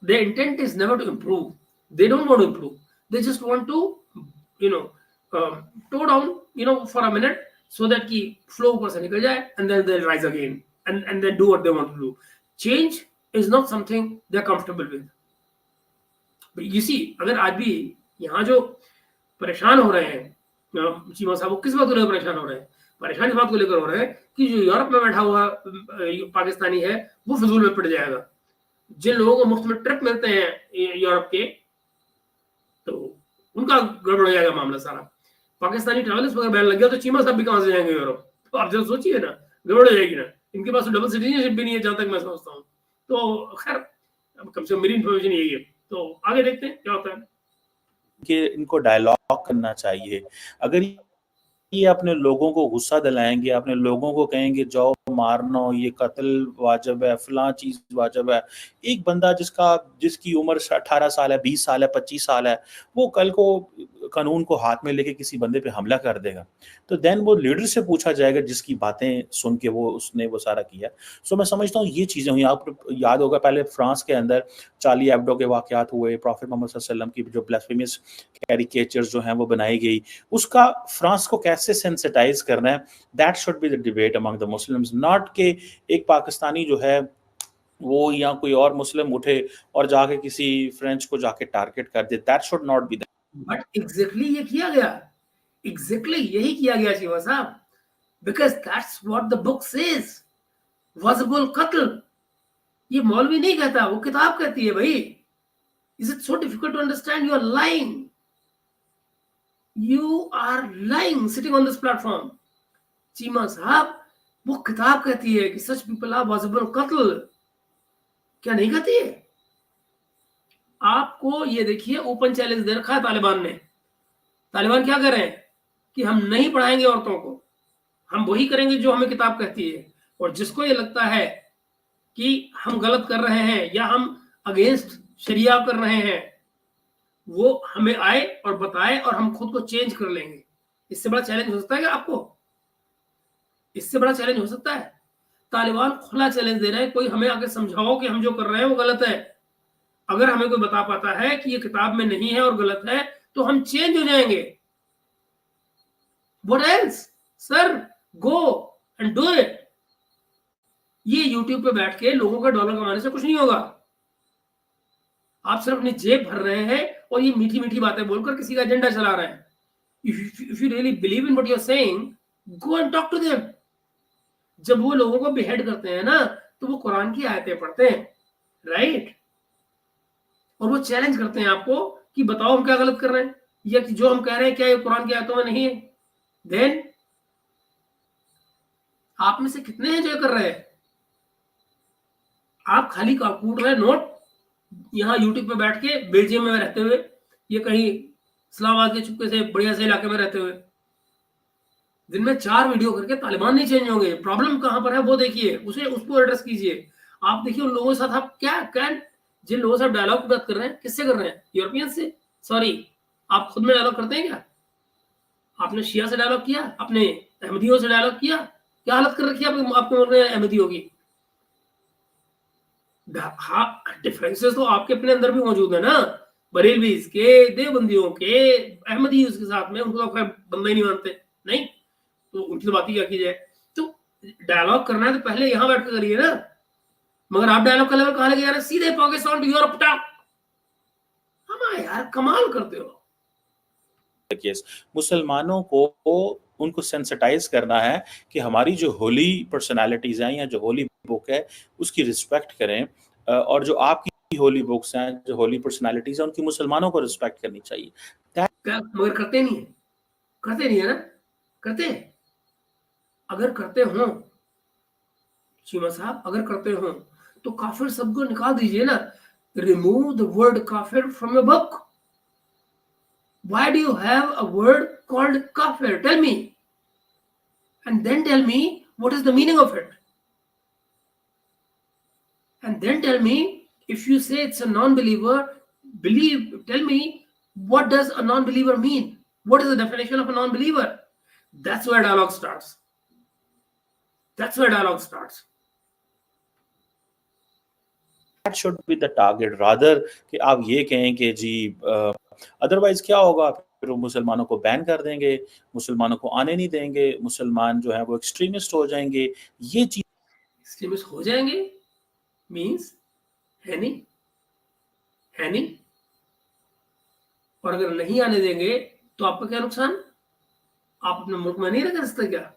their intent is never to improve. They don't want to improve. They just want to you know toe down for a minute, so that ki flow ऊपर से निकल जाए, and then they'll rise again and then do what they want to do. Change is not something they're comfortable with. But you see, अगर आज भी यहाँ जो परेशान हो रहे हैं चीमा साहब, वो किस बात को लेकर परेशान हो रहे हैं? परेशान इस बात को लेकर हो रहे हैं कि जो यूरोप में बैठा हुआ पाकिस्तानी है वो फिजूल में पड़ जाएगा। जिन लोगों को मुफ्त में ट्रिप मिलते हैं यूरोप के, तो उनका गड़बड़ हो जाएगा मामला सारा। पाकिस्तानी ट्रैवलर्स पर बैन लग गया तो चीमा साहब भी कहां से जाएंगे यूरोप? तो आप जरा सोचिए ना, गड़बड़ हो जाएगी ना। इनके पास तो डबल सिटीजनशिप भी नहीं है जहां तक मैं समझता हूँ। तो खैर, कम से कम मेरी इन्फॉर्मेशन यही है, तो आगे देखते हैं क्या होता है। कि इनको डायलॉग करना चाहिए। अगर ये अपने लोगों को गुस्सा दिलाएंगे, अपने लोगों को कहेंगे जाओ मारना, ये कत्ल वाजिब है, फलां चीज वाजिब है। एक बंदा जिसकी उम्र 18 साल है, 20 साल है, 25 साल है, वो कल को कानून को हाथ में लेके किसी बंदे पे हमला कर देगा, तो देन वो लीडर से पूछा जाएगा जिसकी बातें सुन के उसने वो सारा किया। सो मैं समझता हूँ ये चीज़ें हुई। आपको याद होगा पहले फ्रांस के अंदर चार्ली एब्डो के वाक़यात हुए, प्रॉफेट मोहम्मद सल्लल्लाहु अलैहि वसल्लम की जो ब्लास्फेमियस कैरिकेचर्स जो हैं वो बनाई गई, उसका फ्रांस को कैसे सेंसिटाइज करना है, that should be the debate among the Muslims, not के एक पाकिस्तानी जो है वो या कोई और मुस्लिम उठे और जाके किसी फ्रेंच को जाके टारगेट कर दे। That should not be the but exactly ये किया गया, एग्जैक्टली यही किया गया Shiva sahab, because that's what the book says, वाजिबुल कत्ल। ये मौलवी नहीं कहता, वो किताब कहती है भाई। Is it so difficult to understand? You are lying, you are lying sitting on this platform. Cheema sahab, वो किताब कहती है कि सच पीपल आर वाजिबुल कत्ल, क्या नहीं कहती है? आपको ये देखिए, ओपन चैलेंज दे रखा है तालिबान ने। तालिबान क्या कर रहे हैं कि हम नहीं पढ़ाएंगे औरतों को, हम वही करेंगे जो हमें किताब कहती है। और जिसको ये लगता है कि हम गलत कर रहे हैं या हम अगेंस्ट शरिया कर रहे हैं, वो हमें आए और बताए और हम खुद को चेंज कर लेंगे। इससे बड़ा चैलेंज हो सकता है क्या आपको? इससे बड़ा चैलेंज हो सकता है? तालिबान खुला चैलेंज दे रहे हैं, कोई हमें आके समझाओ कि हम जो कर रहे हैं वो गलत है। अगर हमें कोई बता पाता है कि ये किताब में नहीं है और गलत है, तो हम चेंज हो जाएंगे। What else? Sir, go and do it. ये यूट्यूब पे बैठ के लोगों का डॉलर कमाने से कुछ नहीं होगा। आप सिर्फ अपनी जेब भर रहे हैं और ये मीठी मीठी बातें बोलकर किसी का एजेंडा चला रहे हैं। If you really believe in what you're saying, go and talk to them. जब वो लोगों को बेहेड करते हैं ना, तो वो कुरान की आयतें पढ़ते हैं, राइट? और वो चैलेंज करते हैं आपको कि बताओ हम क्या गलत कर रहे हैं, या कि जो हम कह रहे हैं क्या ये कुरान की आयतों में नहीं है। देन आप में से कितने हैं जो कर रहे हैं? आप खाली कूट रहे नोट यहाँ यूट्यूब पे बैठ के बेल्जियम में रहते हुए, ये कहीं इस्लामाबाद के चुपके से बढ़िया से इलाके में रहते हुए। दिन में 4 वीडियो करके तालिबान नहीं चेंज होंगे। प्रॉब्लम कहां पर है वो देखिए, उसको एड्रेस कीजिए। आप देखिए उन लोगों के साथ आप क्या जिन लोगों से आप डायलॉग की बात कर रहे हैं, किससे कर रहे हैं? यूरोपियन से? सॉरी, आप खुद में डायलॉग करते हैं क्या? आपने शिया से डायलॉग किया? आपने अहमदियों से डायलॉग किया? क्या हालत कर रखी है आपके मुल्क में अहमदियों की? हाँ, डिफरेंसेस तो आपके अपने अंदर भी मौजूद है ना, बरेलवीज के, देवबंदियों के, अहमदियों के साथ में। उनको तो बंदा ही नहीं मानते, नहीं तो उनकी तो बात ही क्या की जाए। तो डायलॉग करना है तो पहले यहां बैठ कर करिए ना। मगर आप डायलॉग का लेवल कहां लगे यार? सीधे पाकिस्तान टू यूरोप टाक। हम यार कमाल करते हो। मुसलमानों को उनको सेंसिटाइज करना है कि हमारी जो होली पर्सनालिटीज हैं या जो होली बुक है उसकी रिस्पेक्ट करें, और जो आपकी होली बुक्स हैं, जो होली पर्सनालिटीज हैं, उनकी मुसलमानों को रिस्पेक्ट करनी चाहिए। क्या मगर करते नहीं है? करते नहीं है ना? करते हैं? अगर करते हो चीमा साहब, अगर करते हो तो काफिर सबको निकाल दीजिए ना। रिमूव द वर्ड काफिर from your book. Why do you have a word called kafir? Tell me. And then tell me what is the meaning of it. And then tell me, if you say it's a non-believer, tell me what does a non-believer mean? What is the definition of a non-believer? That's where dialogue starts. That's where dialogue starts. That should be the target rather कि आप ये कहें कि जी otherwise क्या होगा, फिर वो मुसलमानों को बैन कर देंगे, मुसलमानों को आने नहीं देंगे, मुसलमान जो है वो एक्सट्रीमिस्ट हो जाएंगे। ये चीज एक्सट्रीमिस्ट हो जाएंगे मींस है नहीं। और अगर नहीं आने देंगे तो आपका क्या नुकसान? आप अपने मुल्क में नहीं रह सकते क्या?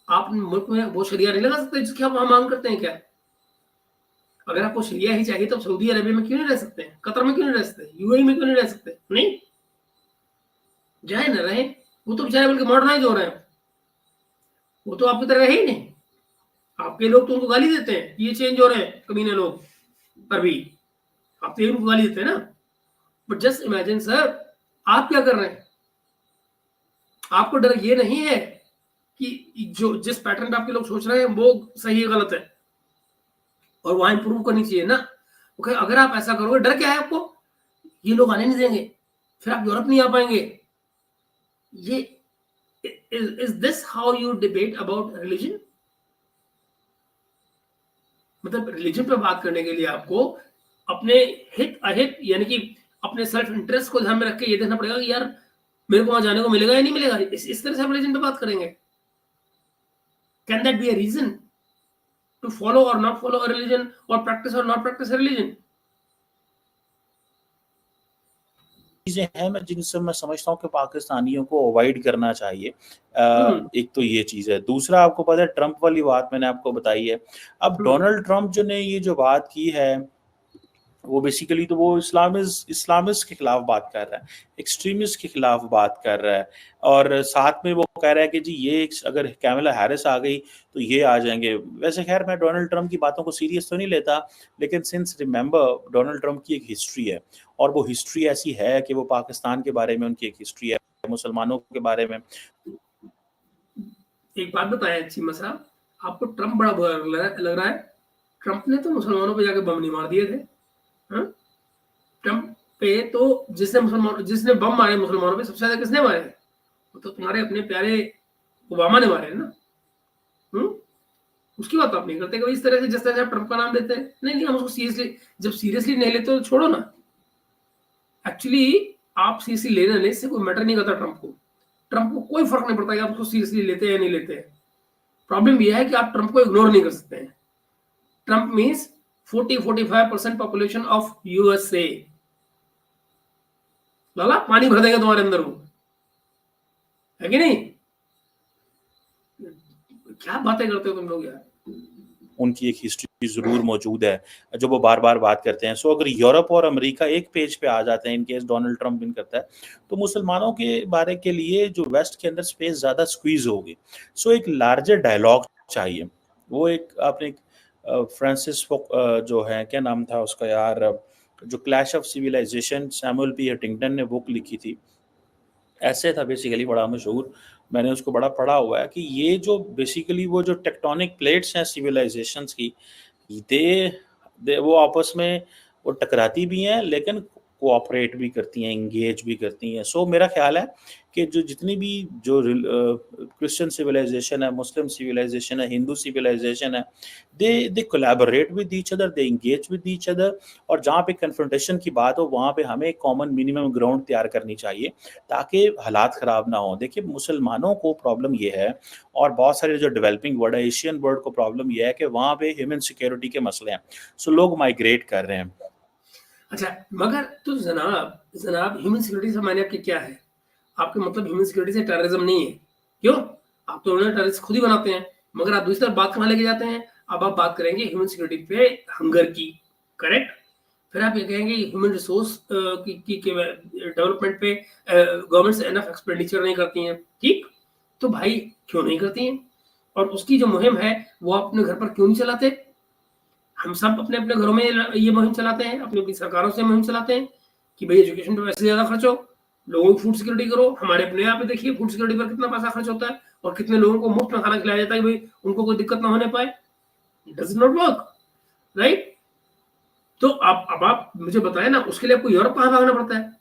आप अपने मुल्क में वो शरिया नहीं लगा सकते जिसकी आप वहां मांग करते हैं क्या? अगर आपको शरिया ही चाहिए तो सऊदी अरबिया में क्यों नहीं रह सकते? कतर में क्यों नहीं रह सकते? यूएई में क्यों नहीं रह सकते? नहीं जाए ना रहे, वो तो बेचारे बल्कि मॉडर्नाइज हो रहे हैं। वो तो आपकी तरह रहे ही नहीं। आपके लोग तो उनको गाली देते हैं, ये चेंज हो रहे हैं कमीने लोग, पर भी आप तो उनको गाली देते हैं ना। बट जस्ट इमेजिन सर, आप क्या कर रहे हैं? आपको डर ये नहीं है कि जो जिस पैटर्न पे आपके लोग सोच रहे हैं वो सही है गलत है, और वहां इंप्रूव करनी चाहिए ना। ओके, अगर आप ऐसा करोगे, डर क्या है आपको, ये लोग आने नहीं देंगे, फिर आप यूरोप नहीं आ पाएंगे। ये is this how you debate about religion? मतलब रिलीजन पे बात करने के लिए आपको अपने हित अहित यानी कि अपने सेल्फ इंटरेस्ट को ध्यान में रख के ये देखना पड़ेगा कि यार मेरे को वहां जाने को मिलेगा या नहीं मिलेगा। इस तरह से आप रिलीजन पे बात करेंगे। Can that be a reason to follow और नॉट फॉलो अ रिलीजन, और प्रैक्टिस और नॉट प्रैक्टिस अ रिलीजन? चीजें हैं मैं जिनसे मैं समझता हूँ कि पाकिस्तानियों को अवॉइड करना चाहिए। एक तो ये चीज है। दूसरा, आपको पता है ट्रंप वाली बात मैंने आपको बताई है। अब डोनाल्ड ट्रंप जो ने ये जो बात की है वो बेसिकली तो वो इस्लामिस्ट के खिलाफ बात कर रहा है, एक्सट्रीमिस्ट के खिलाफ बात कर रहा है, और साथ में वो कह रहा है कि जी ये अगर कैमला हैरिस आ गई तो ये आ जाएंगे। वैसे खैर मैं डोनाल्ड ट्रंप की बातों को सीरियस तो नहीं लेता, लेकिन सिंस रिमेंबर डोनाल्ड ट्रंप की एक हिस्ट्री है, और वो हिस्ट्री ऐसी है कि वो पाकिस्तान के बारे में उनकी एक हिस्ट्री है, मुसलमानों के बारे में। एक बात बताएं चीमा साहब, आपको ट्रंप बड़ा बुरा लग रहा है? ट्रंप ने तो मुसलमानों पे जाके बम नहीं मार दिए थे। हाँ? ट्रंप पे तो जिसने बम मारे मुसलमानों पे, सबसे ज्यादा किसने मारे? वो तो तुम्हारे अपने प्यारे ओबामा ने मारे ना। उसकी बात आप नहीं करते कभी इस तरह से, जिस तरह से आप ट्रंप का नाम देते हैं। नहीं नहीं, हम उसको सीरियसली, जब सीरियसली नहीं लेते तो छोड़ो ना। एक्चुअली आप सीरियसली लेना नहीं, इससे कोई मैटर नहीं करता ट्रंप को। ट्रंप को कोई फर्क नहीं पड़ता कि आप उसको सीरियसली लेते हैं या नहीं लेते हैं। प्रॉब्लम यह है कि आप ट्रंप को इग्नोर नहीं कर सकते हैं। Trump means 40-45% population of USA. लाला पानी भर देगा तुम्हारे अंदर वो, है कि नहीं? क्या बातें करते हो तुम लोग यार। उनकी एक हिस्ट्री जरूर मौजूद है जो वो बार बार बात करते हैं। सो अगर यूरोप और अमेरिका एक पेज पे आ जाते हैं in case Donald Trump win करता है, तो मुसलमानों के बारे के लिए जो वेस्ट के अंदर स्पेस ज़्यादा स्क्वीज होगी। सो एक लार्जर डायलॉग चाहिए। वो एक आपने फ्रांसिस जो है, क्या नाम था उसका यार, जो clash of civilisation Samuel P Huntington ने बुक लिखी थी, ऐसे था बेसिकली, बड़ा मशहूर, मैंने उसको बड़ा पढ़ा हुआ है कि ये जो बेसिकली वो जो टेक्टोनिक प्लेट्स हैं सिविलाइजेशंस की, दे, वो आपस में वो टकराती भी हैं लेकिन कोऑपरेट भी करती हैं, इंगेज भी करती हैं। सो मेरा ख्याल है कि जो जितनी भी जो क्रिश्चियन सिविलाइजेशन है, मुस्लिम सिविलाइजेशन है, हिंदू सिविलाइजेशन है, they collaborate with each other, they engage with each other, और जहाँ पे कन्फ्रंटेशन की बात हो वहाँ पे हमें कॉमन मिनिमम ग्राउंड तैयार करनी चाहिए ताकि हालात ख़राब ना हो। देखिए मुसलमानों को प्रॉब्लम ये है, और बहुत सारे जो डेवलपिंग वर्ल्ड है, एशियन वर्ल्ड को प्रॉब्लम ये है कि वहाँ पे ह्यूमन सिक्योरिटी के मसले हैं। सो लोग माइग्रेट कर रहे हैं। अच्छा, मगर तो जनाब ह्यूमन सिक्योरिटी से मायने आपके क्या है? आपके मतलब ह्यूमन सिक्योरिटी से टेररिज्म नहीं है? क्यों? आप तो उन्हें टेररिस्ट खुद ही बनाते हैं। मगर आप दूसरी तरफ बात कहाँ लेके जाते हैं? अब आप बात करेंगे ह्यूमन सिक्योरिटी पे हंगर की, करेक्ट? फिर आप ये कहेंगे ह्यूमन रिसोर्स की डेवलपमेंट पे गवर्नमेंट एनफ एक्सपेंडिचर नहीं करती हैं। ठीक, तो भाई क्यों नहीं करती हैं? और उसकी जो मुहिम है वो आप अपने घर पर क्यों नहीं चलाते? हम सब अपने अपने घरों में ये मुहिम चलाते हैं, अपनी अपनी सरकारों से मुहिम चलाते हैं कि भाई एजुकेशन पे वैसे ज्यादा खर्च हो, लोगों की फूड सिक्योरिटी करो। हमारे अपने यहाँ पे देखिए फूड सिक्योरिटी पर कितना पैसा खर्च होता है, और कितने लोगों को मुफ्त में खाना खिलाया जाता है भाई उनको कोई दिक्कत ना होने पाए। Does not work, right? तो आप मुझे बताएं ना, उसके लिए आपको यूरोप कहाँ भागना पड़ता है?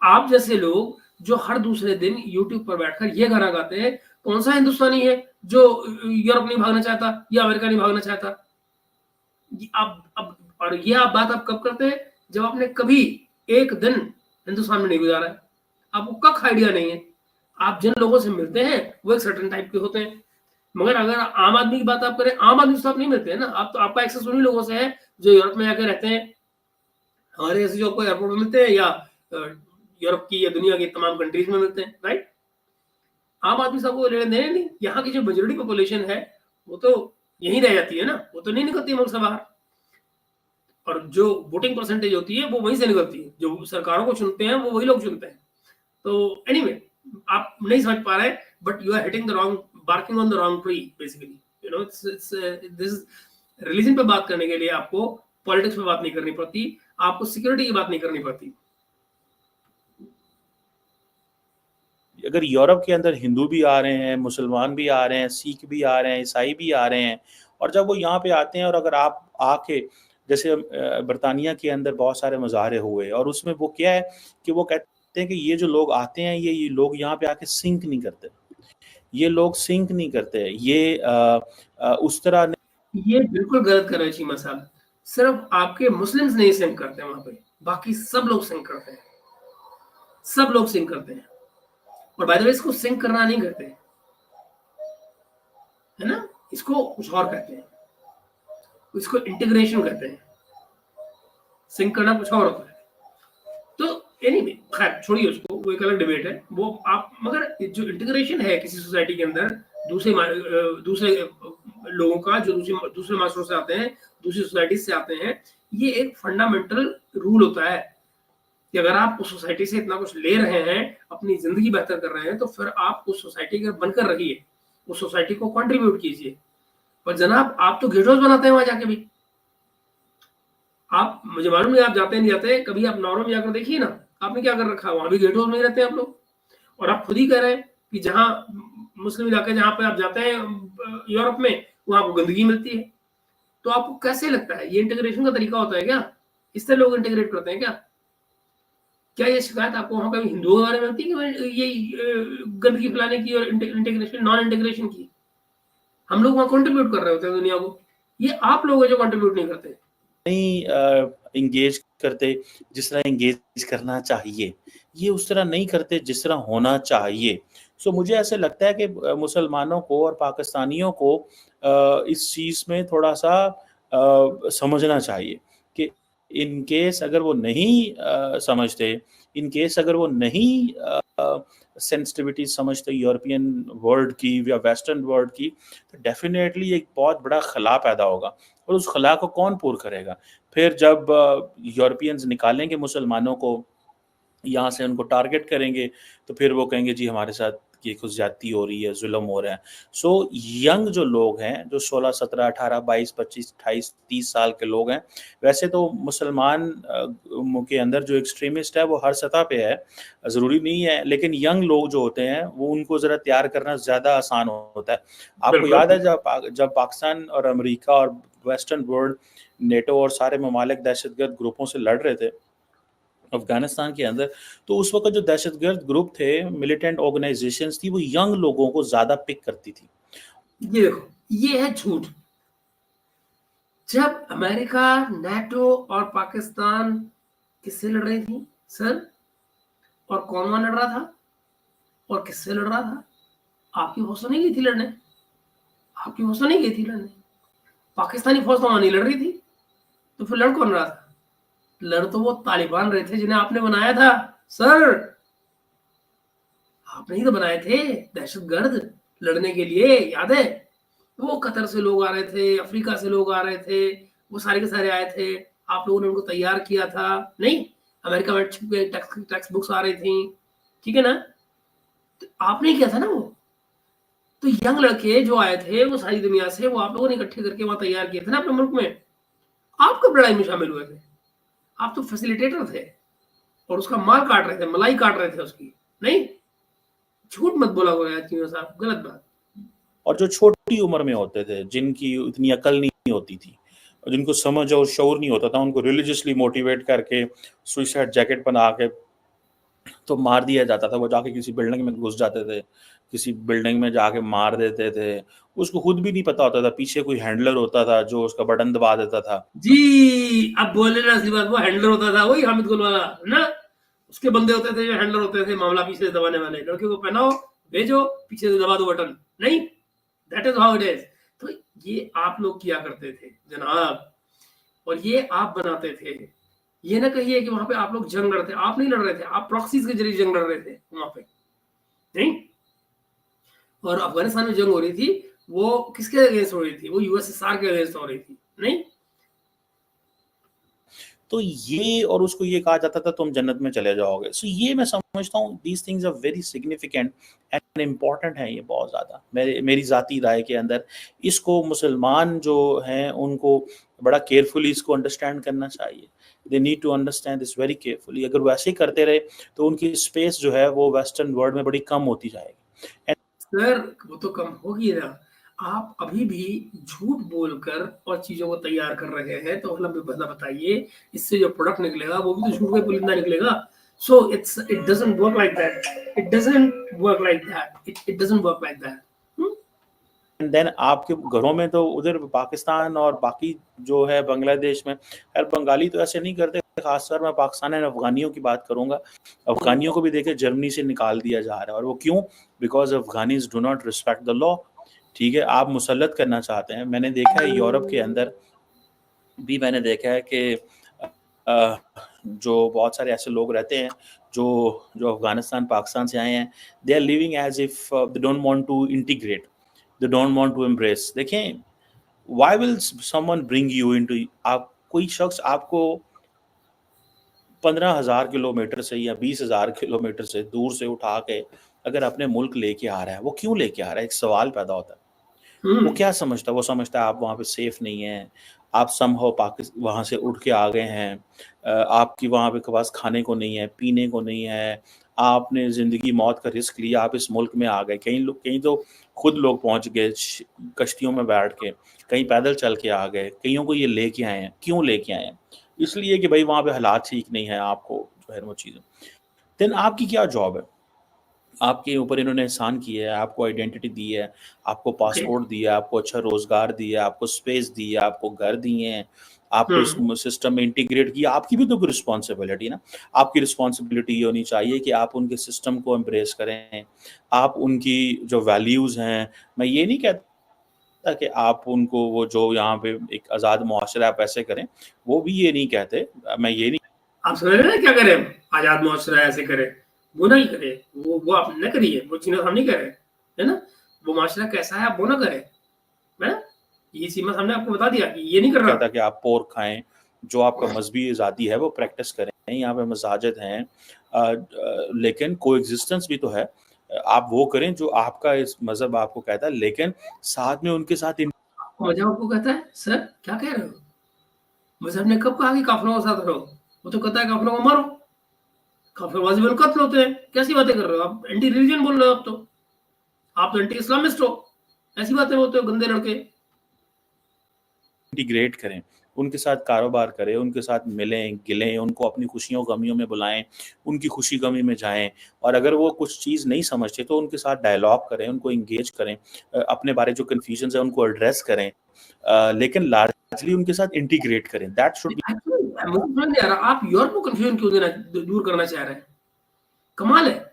आप जैसे लोग जो हर दूसरे दिन यूट्यूब पर बैठकर ये गाना गाते हैं, कौन सा हिंदुस्तानी है जो यूरोप नहीं भागना चाहता या अमेरिका नहीं भागना चाहता? अब और ये आप बात आप कब करते हैं? जब आपने कभी एक दिन हिंदुस्तान में नहीं गुजारा है, आपको कख आइडिया नहीं है। आप जिन लोगों से मिलते हैं वो एक सर्टेन टाइप के होते हैं। मगर अगर आम आदमी की बात आप करें, आम आदमी से आप नहीं मिलते हैं ना। आप तो आपका एक्सेस उन्हीं लोगों से है जो यूरोप में जाके रहते हैं। हमारे ऐसे जो आपको एयरपोर्ट में मिलते हैं या यूरोप की या दुनिया की तमाम कंट्रीज में मिलते हैं, राइट? आम आदमी सबको लेने देने नहीं। यहाँ की जो मेजोरिटी पॉपुलेशन है वो तो यहीं रह जाती है ना, वो तो नहीं निकलती मुल्क से बाहर। और जो वोटिंग परसेंटेज होती है वो वहीं से निकलती है, जो सरकारों को चुनते हैं वो वही लोग चुनते हैं। तो एनीवे, आप नहीं समझ पा रहे, but you are hitting the wrong, barking on the wrong tree basically. You know, it's this religion पे बात करने के लिए आपको पॉलिटिक्स पे बात नहीं करनी पड़ती, आपको सिक्योरिटी की बात नहीं करनी पड़ती। अगर यूरोप के अंदर हिंदू भी आ रहे हैं, मुसलमान भी आ रहे हैं, सिख भी आ रहे हैं, ईसाई भी आ रहे हैं, और जब वो यहाँ पे आते हैं और अगर आप आके जैसे बरतानिया के अंदर बहुत सारे मुजाहरे हुए और उसमें वो क्या है कि वो कहते हैं कि ये जो लोग आते हैं ये लोग यहाँ पे आके सिंक नहीं करते, ये लोग सिंक नहीं करते, ये उस तरह ये बिल्कुल गलत कर रहे हैं चीमा साहब। सिर्फ आपके मुस्लिम्स नहीं सिंक करते वहां पे, बाकी सब लोग सिंक करते हैं, सब लोग सिंक करते हैं। और बाय द वे इसको सिंक करना नहीं कहते, है ना, इसको कुछ और कहते हैं, इसको इंटीग्रेशन कहते हैं। सिंक करना कुछ और होता है। तो एनीवे खैर छोड़िए उसको, वो एक अलग डिबेट है वो आप। मगर जो इंटीग्रेशन है किसी सोसाइटी के अंदर दूसरे लोगों का जो दूसरे मास्टरों से आते हैं, दूसरी सोसाइटी से आते हैं, ये एक फंडामेंटल रूल होता है कि अगर आप उस सोसाइटी से इतना कुछ ले रहे हैं, अपनी जिंदगी बेहतर कर रहे हैं, तो फिर आप उस सोसाइटी के बनकर रहिए, उस सोसाइटी को कंट्रीब्यूट कीजिए। पर जनाब आप तो गेटोस बनाते हैं वहां जाके भी। आप, मुझे मालूम नहीं आप जाते नहीं जाते, कभी आप नॉर्वे में जाकर देखिए ना, आपने क्या कर रखा, वहां भी गेटोस में ही रहते हैं आप लोग। और आप खुद ही कह रहे हैं कि जहां मुस्लिम इलाके जहां पे आप जाते हैं यूरोप में, वहां आपको गंदगी मिलती है। तो आपको कैसे लगता है ये इंटीग्रेशन का तरीका होता है क्या? इस तरह लोग इंटीग्रेट करते हैं क्या? क्या ये शिकायत आपको वहां पे हिंदुओं के बारे में होती है कि ये गंदगी फैलाने की और इंटीग्रेशन नॉन इंटीग्रेशन की? हम लोग वहां कंट्रीब्यूट कर रहे होते हैं दुनिया को, ये आप लोग हैं जो कंट्रीब्यूट नहीं करते। नहीं इंगेज करते जिस तरह इंगेज करना चाहिए, ये उस तरह नहीं करते जिस तरह होना चाहिए। सो मुझे ऐसे लगता है कि मुसलमानों को और पाकिस्तानियों को इस चीज़ में थोड़ा सा समझना चाहिए कि इन केस अगर वो नहीं समझते, इन केस अगर वो नहीं सेंसिटिविटी समझते यूरोपियन वर्ल्ड की या वेस्टर्न वर्ल्ड की, तो डेफिनेटली एक बहुत बड़ा खला पैदा होगा। और उस खला को कौन पूरा करेगा? फिर जब यूरोपियंस निकालेंगे मुसलमानों को यहाँ से, उनको टारगेट करेंगे, तो फिर वो कहेंगे जी हमारे साथ ये कुछ ज्यादती हो रही है, जुल्म हो रहा है। सो यंग जो लोग हैं, जो 16, 17, 18, 22, 25, 28, 30 साल के लोग हैं, वैसे तो मुसलमान के अंदर जो एक्सट्रीमिस्ट है वो हर सतह पे है, ज़रूरी नहीं है, लेकिन यंग लोग जो होते हैं वो उनको ज़रा तैयार करना ज़्यादा आसान होता है। आपको याद है जब पाकिस्तान और अमेरिका और वेस्टर्न वर्ल्ड नेटो और सारे ममालिक दहशतगर्द ग्रुपों से लड़ रहे थे अफगानिस्तान के अंदर, तो उस वक्त जो दहशतगर्द ग्रुप थे, मिलिटेंट ऑर्गेनाइजेशंस थी, वो यंग लोगों को ज्यादा पिक करती थी। ये देखो, ये है झूठ। जब अमेरिका, नाटो और पाकिस्तान किससे लड़ रही थी सर, और कौन वहां लड़ रहा था और किससे लड़ रहा था? आपकी फौज तो नहीं गई थी लड़ने, आपकी फौज तो नहीं गई थी लड़ने, पाकिस्तानी फौज तो वहां नहीं लड़ रही थी। तो फिर लड़ कौन रहा था? लड़ तो वो तालिबान रहे थे जिन्हें आपने बनाया था सर, आपने ही तो बनाए थे दहशतगर्द लड़ने के लिए, याद है? वो कतर से लोग आ रहे थे, अफ्रीका से लोग आ रहे थे, वो सारे के सारे आए थे, आप लोगों ने उनको तैयार किया था नहीं? अमेरिका में टेक्स्ट बुक्स आ रही थी, ठीक है ना? तो आपने किया था ना वो। तो यंग लड़के जो आए थे वो सारी दुनिया से, वो आप लोगों ने इकट्ठे करके वहां तैयार किए थे ना अपने मुल्क में। आप कब लड़ाई में शामिल हुए थे? आप तो फैसिलिटेटर थे और उसका माल काट रहे थे, मलाई काट रहे थे उसकी, नहीं? झूठ मत बोला हो रहा है साहब, गलत बात। और जो छोटी उम्र में होते थे, जिनकी इतनी अकल नहीं होती थी, जिनको समझ और शऊर नहीं होता था, उनको रिलीजियसली मोटिवेट करके सुइसाइड जैकेट बना के तो मार दिया जाता था। वो जाके किसी बिल्डिंग में घुस जाते थे, किसी बिल्डिंग में जाके मार देते थे। उसको खुद भी नहीं पता होता था, पीछे कोई हैंडलर होता था जो उसका बटन दबा देता था। जी, अब बोले ना असली बात, वो हैंडलर होता था, वही हामिद गुल वाला ना, उसके बंदे होते थे जो हैंडलर होते थे, मामला पीछे से दबाने वाले। लड़के को पहनाओ, भेजो, पीछे से दबा दो बटन, नहीं? That is how it is. तो ये आप लोग किया करते थे जनाब, और ये आप बनाते थे। ये ना कहिए कि वहां पे आप लोग जंग लड़ते, आप नहीं लड़ रहे थे, आप प्रॉक्सीज के जरिए जंग लड़ रहे थे वहां पे, नहीं? और अफगानिस्तान में जंग हो रही थी, वो किसके अगेंस्ट हो रही थी? वो यूएसएसआर के अगेंस्ट हो रही थी, नहीं? तो ये, और उसको ये कहा जाता था तुम जन्नत में चले जाओगे। सो ये मैं समझता हूँ these things are very significant and important है ये बहुत ज़्यादा, मेरी ज़ाती राय के अंदर। इसको मुसलमान जो हैं उनको बड़ा केयरफुली इसको अंडरस्टैंड करना चाहिए। They need to understand this very carefully. अगर वो ऐसे ही करते रहे तो उनकी स्पेस जो है वो वेस्टर्न वर्ल्ड में बड़ी कम होती जाएगी। सर वो तो कम होगी ना, आप अभी भी झूठ बोलकर और चीजों को तैयार कर रहे हैं, तो मतलब बताइए इससे जो प्रोडक्ट निकलेगा वो भी तो झूठ का पुलिंदा निकलेगा। So it doesn't work like that, it doesn't work like that, it doesn't work like that. And then आपके घरों में तो उधर पाकिस्तान और बाकी जो है बांग्लादेश में, यार बंगाली तो ऐसे नहीं करते, खासकर मैं पाकिस्तान और अफगानियों की बात करूंगा। अफगानियों को भी देखे जर्मनी से निकाल दिया जा रहा है, और वो क्यों? Because Afghanis do not respect the law. ठीक है, आप मुसल्लत करना चाहते हैं। मैंने देखा है यूरोप के अंदर भी, मैंने देखा है कि जो बहुत सारे ऐसे लोग रहते हैं जो जो अफगानिस्तान पाकिस्तान से आए हैं, they are living as if they don't want to integrate, they don't want to embrace। देखें, why will someone bring you into, आप कोई शख्स आपको 15,000 किलोमीटर से या 20,000 किलोमीटर से दूर से उठा के अगर अपने मुल्क लेके आ रहा है, वो क्यों लेके आ रहा है? एक सवाल पैदा होता है। वो क्या समझता है? वो समझता है आप वहाँ पे सेफ नहीं है, आप समहाउ पाकिस्तान वहाँ से उठ के आ गए हैं, आपकी वहाँ पे पास खाने को नहीं है, पीने को नहीं है, आपने ज़िंदगी मौत का रिस्क लिया, आप इस मुल्क में आ गए। कहीं तो खुद लोग पहुँच गए कश्तियों में बैठ के, कहीं पैदल चल के आ गए, कईयों को ये लेके आए हैं। क्यों लेके आए हैं? इसलिए कि भाई वहाँ पे हालात ठीक नहीं है, आपको जो है वो चीज़ें। देन आपकी क्या जॉब है? आपके ऊपर इन्होंने एहसान किया है, आपको आइडेंटिटी दी है, आपको पासपोर्ट दिया, आपको अच्छा रोजगार दिया, आपको स्पेस दी है, आपको घर दिए हैं, आपको इस सिस्टम में इंटीग्रेट किया। आपकी भी तो कोई रिस्पॉन्सिबिलिटी ना। आपकी रिस्पॉन्सिबिलिटी ये होनी चाहिए कि आप उनके सिस्टम को एम्ब्रेस करें, आप उनकी जो वैल्यूज़ हैं, मैं ये नहीं कहता कि आप उनको वो जो यहाँ पे एक आज़ाद मुआशरा आप ऐसे करें, वो भी ये नहीं कहते। मैं ये नहीं, आप समझ रहे हैं क्या करें? आजाद मुआशरा ऐसे करे, वो नहीं करे, वो आप न करिए, वो चीज़ हम नहीं कर रहे, है ना? वो मुआशरा कैसा है आप वो ना करें, है ना? ये सीमा हमने आपको बता दिया कि ये नहीं करना। कहता कि आप पोर्क खाएं, जो आपका मजहबी आज़ादी है वो प्रैक्टिस करें। यहाँ पे मसाजिद हैं, लेकिन कोएग्जिस्टेंस भी तो है। आप वो करें जो आपका इस मजहब आपको कहता है, लेकिन साथ में उनके साथ मजहब आपको कहता है? सर क्या कह रहे हो? मजहब ने कब कहा कि काफिरों के साथ रहो? वो तो कहता है काफिरों को मारो, काफिरवाजी में कत्ल होते हैं। कैसी बातें कर रहे हो आप? एंटी रिलीजन बोल रहे हो आप तो एंटी इस्लामिस्ट हो, ऐसी बातें बोलते हो गंदे लड़के। इंटीग्रेट करें, उनके साथ कारोबार करें, उनके साथ मिलें गिलें, उनको अपनी खुशियों गमियों में बुलाएं, उनकी खुशी गमी में जाएं। और अगर वो कुछ चीज़ नहीं समझते तो उनके साथ डायलॉग करें, उनको इंगेज करें, अपने बारे जो कन्फ्यूजन है उनको एड्रेस करें, लेकिन लार्जली उनके साथ इंटीग्रेट करें। That should be. मुझे समझ नहीं आ रहा, आप यूरोप को कंफ्यूजन क्यों दूर करना चाह रहे हैं? कमाल है।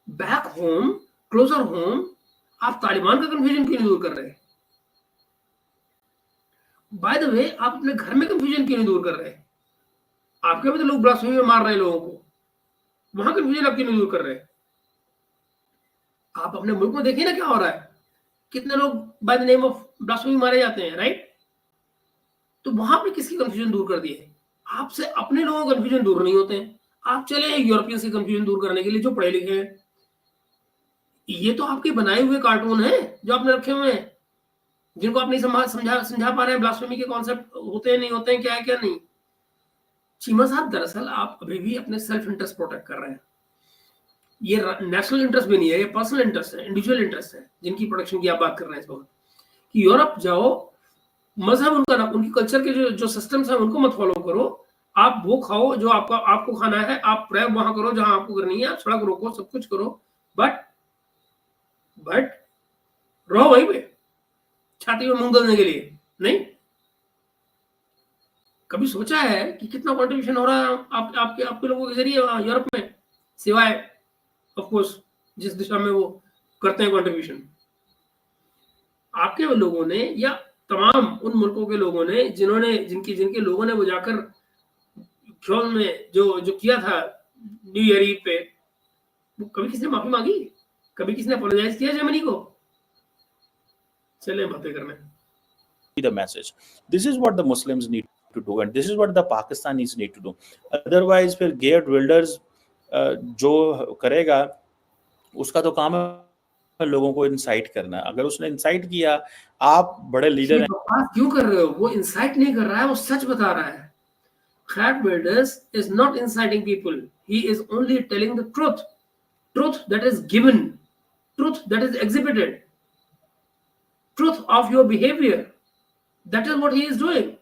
बैक होम, क्लोजर होम, आप तालिबान का कंफ्यूजन क्यों नहीं दूर कर रहे? बाय द वे, आप अपने घर में कंफ्यूजन क्यों नहीं दूर कर रहे? आपके भी तो लोग ब्लास्फेमी में मार रहे हैं लोगों को, वहां कंफ्यूजन आप क्यों नहीं दूर कर रहे? आप अपने मुल्क में देखिए ना क्या हो रहा है, कितने लोग by the name of blasphemy मारे जाते हैं, राइट? तो वहां पे किसकी कंफ्यूजन दूर कर दिए? आपसे अपने लोगों का कंफ्यूजन दूर नहीं होते हैं। आप चले यूरोपियन से कंफ्यूजन दूर करने के लिए जो पढ़े लिखे हैं। ये तो आपके बनाए हुए कार्टून हैं जो आपने रखे हुए हैं, जिनको आप नहीं समझा पा रहे हैं ब्लास्फेमी के कॉन्सेप्ट होते हैं नहीं होते हैं, क्या है क्या नहीं। चीमा साहब, दरअसल आप अभी भी अपने सेल्फ इंटरेस्ट प्रोटेक्ट कर रहे हैं। ये नेशनल इंटरेस्ट भी नहीं है, ये पर्सनल इंटरेस्ट है, इंडिविजुअल इंटरेस्ट है, जिनकी प्रोटेक्शन की आप बात कर रहे हैं इस वक्त। कि यूरोप जाओ, मजहब उनका ना, उनकी कल्चर के जो सिस्टम्स हैं उनको मत फॉलो करो। आप वो खाओ जो आपको खाना है, आप प्रेयर वहां करो जहां आपको करनी है, आप सड़क रोको, सब कुछ करो, बट रहो वहीं पे छाती में मूंग दलने के लिए नहीं। कभी सोचा है कि कितना कंट्रीब्यूशन हो रहा है आपके लोगों के जरिए यूरोप में, सिवाय ऑफ कोर्स जिस दिशा में वो करते हैं कंट्रीब्यूशन? आपके लोगों ने या तमाम उन मुल्कों के लोगों ने जिनके लोगों ने वो जाकर ख्योल में जो किया था न्यू ईयर ईव पे, वो कभी किसने माफी मांगी? कभी किसने अपोलोजाइज किया जर्मनी को? चले बातें करने। The message. This is what the Muslims need to do, and this is what the Pakistanis need to do. Otherwise, फिर Geert Wilders जो करेगा उसका तो काम है लोगों को इंसाइट करना। अगर उसने इंसाइट किया, आप बड़े लीडर हैं, क्यों कर रहे हो? वो इंसाइट नहीं कर रहा है, वो सच बता रहा है। Geert Wilders is not inciting people. He is only telling the truth. Truth that is given. Truth that is exhibited. Truth of your behavior. That is what he is doing.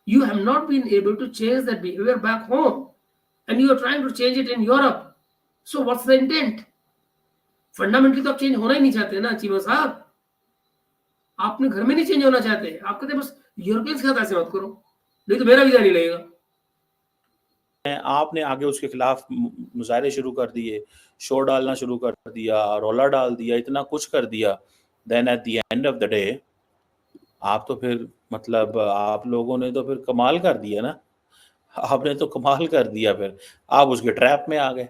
You have not been able to change that behavior back home, and you are trying to change it in Europe. So what's the intent? Fundamentally तो आप change होना ही नहीं चाहते ना चीमा साहब, आपने घर में नहीं चेंज होना चाहते, आप कहते बस यूरोपियंस के साथ ऐसे मत करो, नहीं तो मेरा वीजा नहीं लगेगा। आपने आगे उसके खिलाफ मुजाहरे शुरू कर दिए, शोर डालना शुरू कर दिया, रोला डाल दिया, इतना कुछ कर दिया, then at the end of the day आप तो फिर मतलब आप लोगों ने तो फिर कमाल कर दिया ना, आपने तो कमाल कर दिया, फिर आप उसके ट्रैप में आ गए।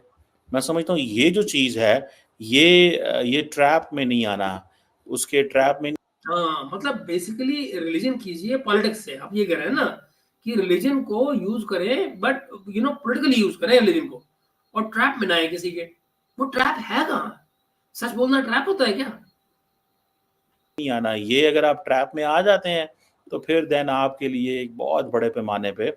मैं समझता हूँ ये जो चीज़ है ये ट्रैप में नहीं आना, उसके ट्रैप में। हाँ, मतलब बेसिकली रिलीजन कीजिए पॉलिटिक्स से, आप ये कह रहे हैं ना कि रिलीजन को यूज करें, बट पॉलिटिकली यूज करें रिलीजन को, और ट्रैप में ना आए किसी के। वो ट्रैप है कहाँ? सच बोलना ट्रैप होता है क्या? नहीं आना, ये अगर आप ट्रैप में आ जाते हैं तो फिर देन आपके लिए एक बहुत बड़े पैमाने पे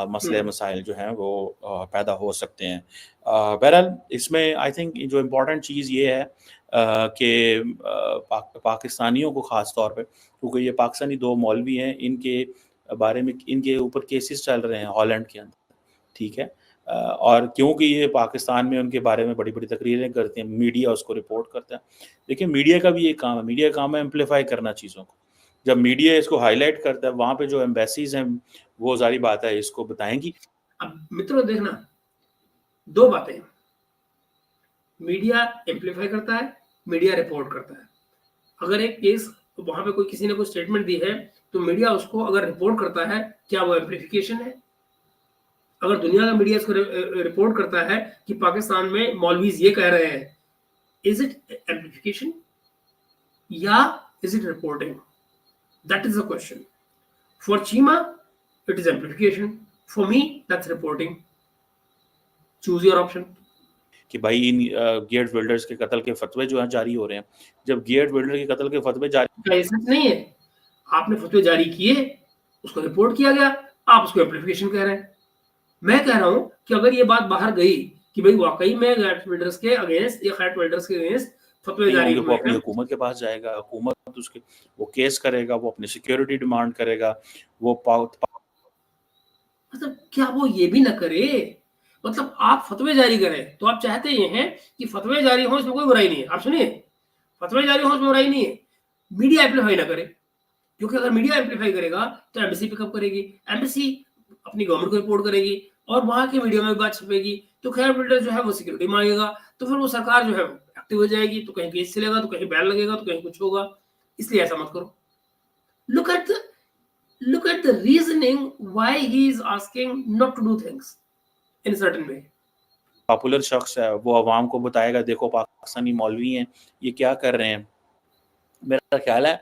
मसले मसाइल जो हैं वो पैदा हो सकते हैं। बहरहाल इसमें आई थिंक जो इम्पोर्टेंट चीज़ ये है कि पाकिस्तानियों को ख़ास तौर पे, क्योंकि ये पाकिस्तानी 2 मौलवी हैं, इनके बारे में इनके ऊपर केसेस चल रहे हैं हॉलैंड के अंदर, ठीक है? और क्योंकि ये पाकिस्तान में उनके बारे में बड़ी-बड़ी तकरीरें करते हैं, मीडिया उसको रिपोर्ट करता है। देखिए मीडिया का भी एक काम है, मीडिया का काम है एम्प्लीफाई करना चीज़ों को। जब मीडिया इसको हाईलाइट करता है, वहाँ पे जो एम्बेसीज़ हैं वो ज़ाहिर बात है इसको बताएँगी। अब मित्रों देखना, 2 बातें, मीडिया एम्प्लीफाई करता है, मीडिया रिपोर्ट करता है। अगर एक केस वहां पे कोई किसी ने कोई स्टेटमेंट दी है तो मीडिया उसको अगर रिपोर्ट करता है, क्या वो एम्प्लीफिकेशन है? अगर दुनिया का मीडिया इसको रिपोर्ट करता है कि पाकिस्तान में मौलवीज ये कह रहे हैं, इज इट एम्प्लीफिकेशन या is it reporting? That is the question. For Cheema it is amplification, for me that's reporting. Choose your option. कि भाई इन गियर्ड विल्डर्स के कत्ल के फतवे जो हैं जारी हो रहे हैं। जब गियर्ड विल्डर के कत्ल के फतवे जारी, क्या ये सच नहीं है? आपने फतवे जारी किए, उसको रिपोर्ट किया गया, आप उसको एम्प्लीफिकेशन कह रहे हैं। मैं कह रहा हूं कि अगर ये बात बाहर गई कि भाई वाकई में गैट बिल्डर्स के अगेंस्ट या गैट बिल्डर्स के अगेंस्ट फतवे जारी वो अपनी हुकूमत के पास जाएगा, हुकूमत उसके वो केस करेगा, वो अपनी सिक्योरिटी डिमांड करेगा, वो मतलब क्या वो ये भी ना करे? मतलब आप फतवे जारी करें तो आप चाहते ये हैं कि फतवे जारी हो, इसमें कोई बुराई नहीं है। आप सुनिए, फतवे जारी हो इसमें बुराई नहीं है, मीडिया एम्प्लीफाई ना करे, क्योंकि अगर मीडिया एम्प्लीफाई करेगा तो एम्बेसी पिकअप करेगी, एम्बेसी अपनी गवर्नमेंट को रिपोर्ट करेगी और वहां के मीडिया में बात छपेगी, तो खैर बिल्डर जो है वो सिक्योरिटी मांगेगा, तो फिर वो सरकार जो है एक्टिव हो जाएगी, तो कहीं केस चलेगा, तो कहीं बैन लगेगा, तो कहीं कुछ होगा। इसलिए ऐसा मत करो। Look at the reasoning why he is asking not to do things in a certain way. Popular शख्स है, वो अवाम को बताएगा देखो पाकिस्तानी मौलवी हैं ये क्या कर रहे हैं। मेरा ख्याल है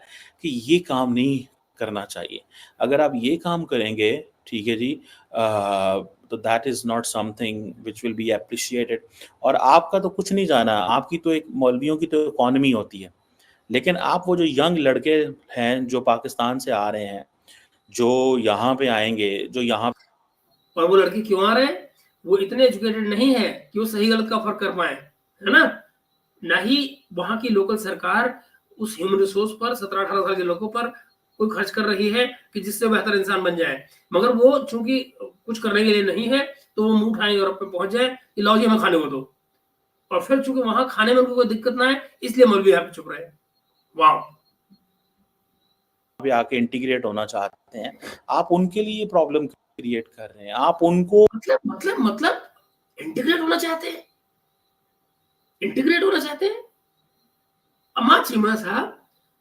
कि ये काम नहीं करना चाहिए। अगर आप ये काम करेंगे, ठीक है जी, तो that is not something which will be appreciated. और आपका तो कुछ नहीं जाना, आपकी तो एक मौलवियों की तो इकॉनमी होती है, लेकिन आप वो जो यंग लड़के हैं जो पाकिस्तान से आ रहे हैं, जो यहाँ पे आएंगे, जो यहाँ, और वो लड़के क्यों आ रहे हैं? वो इतने एजुकेटेड नहीं है कि वो सही गलत का फर्क कर पाए, है ना? ना ही वहां की लोकल सरकार उस ह्यूमन रिसोर्स पर 17-18 साल के लोगों पर कोई खर्च कर रही है कि जिससे बेहतर इंसान बन जाए, मगर वो चूंकि कुछ करने के लिए नहीं है तो वो मुंह उठाए यूरोप में पहुंच जाए कि लाओ जी हमें खाने को दो, और फिर चूंकि वहां खाने में उनको कोई दिक्कत ना है इसलिए मौलवी यहाँ पे चुप रहे। वाह, पे आके इंटीग्रेट होना चाहते हैं, आप उनके लिए प्रॉब्लम क्रिएट कर रहे हैं। आप उनको मतलब इंटीग्रेट होना चाहते हैं, इंटीग्रेट होना चाहते हैं। अम्मा चीमा साहब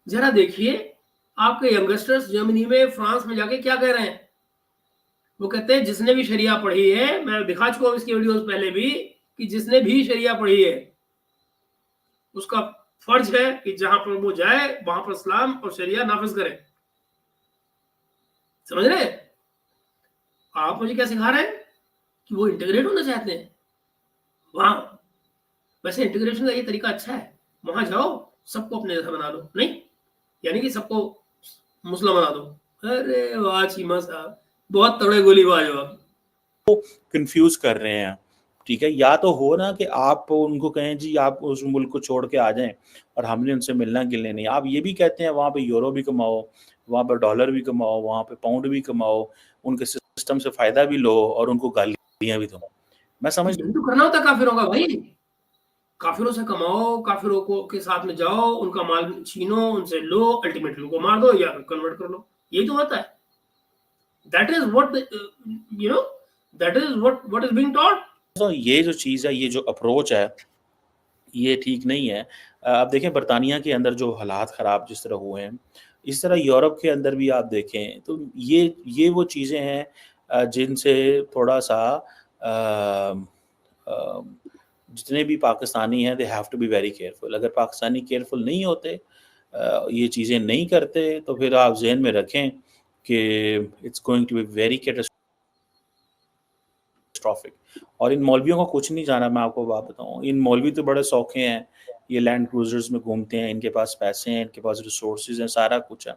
जरा देखिए, आपके यंगस्टर्स जर्मनी में, फ्रांस में जाके क्या कह रहे हैं? वो कहते हैं जिसने भी शरिया पढ़ी है, मैं दिखा चुका हूं इसकी वीडियोस पहले भी, कि जिसने भी शरिया पढ़ी है उसका फर्ज है कि जहां पर वो जाए वहां पर इस्लाम और शरिया नाफिज करे। समझ रहे? आप मुझे क्या सिखा रहे हैं कि वो इंटीग्रेट होना चाहते हैं। वाह, वैसे इंटीग्रेशन का ये तरीका अच्छा है, वहां जाओ सबको अपने जैसा बना दो, नहीं यानी कि सबको मुस्लिम बना दो। अरे वाह चीमा साहब, बहुत तगड़े गोलीबाज हो आप। कंफ्यूज कर रहे हैं, ठीक है। या तो हो ना कि आप उनको कहें जी आप उस मुल्क को छोड़ के आ जाएं और हमने उनसे मिलना गिलने नहीं। आप ये भी कहते हैं वहाँ पे यूरो भी कमाओ, वहाँ पे डॉलर भी कमाओ, वहाँ पे पाउंड भी कमाओ, उनके सिस्टम से फायदा भी लो और उनको गालियां भी दो। मैं समझ यही तो करना होता है काफिरों का भाई। काफिरों से कमाओ, काफिरों को के साथ में जाओ, उनका माल छीनो, उनसे लो, अल्टीमेटली उनको मार दो या कन्वर्ट कर लो। यही तो होता है। That is what you know that is what is being taught. तो ये जो चीज़ है, ये जो अप्रोच है, ये ठीक नहीं है। आप देखें बरतानिया के अंदर जो हालात ख़राब जिस तरह हुए हैं, इस तरह यूरोप के अंदर भी आप देखें तो ये वो चीज़ें हैं जिनसे थोड़ा-सा जितने भी पाकिस्तानी हैं they have to be very careful. अगर पाकिस्तानी केयरफुल नहीं होते, ये चीज़ें नहीं करते, तो फिर आप ज़हन में रखें कि it's going to be very catastrophic. और इन मौलवियों को कुछ नहीं जाना। मैं आपको बात बताऊँ, इन मौलवी तो बड़े शौक़े हैं, ये लैंड क्रूजर्स में घूमते हैं, इनके पास पैसे हैं, इनके पास रिसोर्सेज हैं, सारा कुछ है।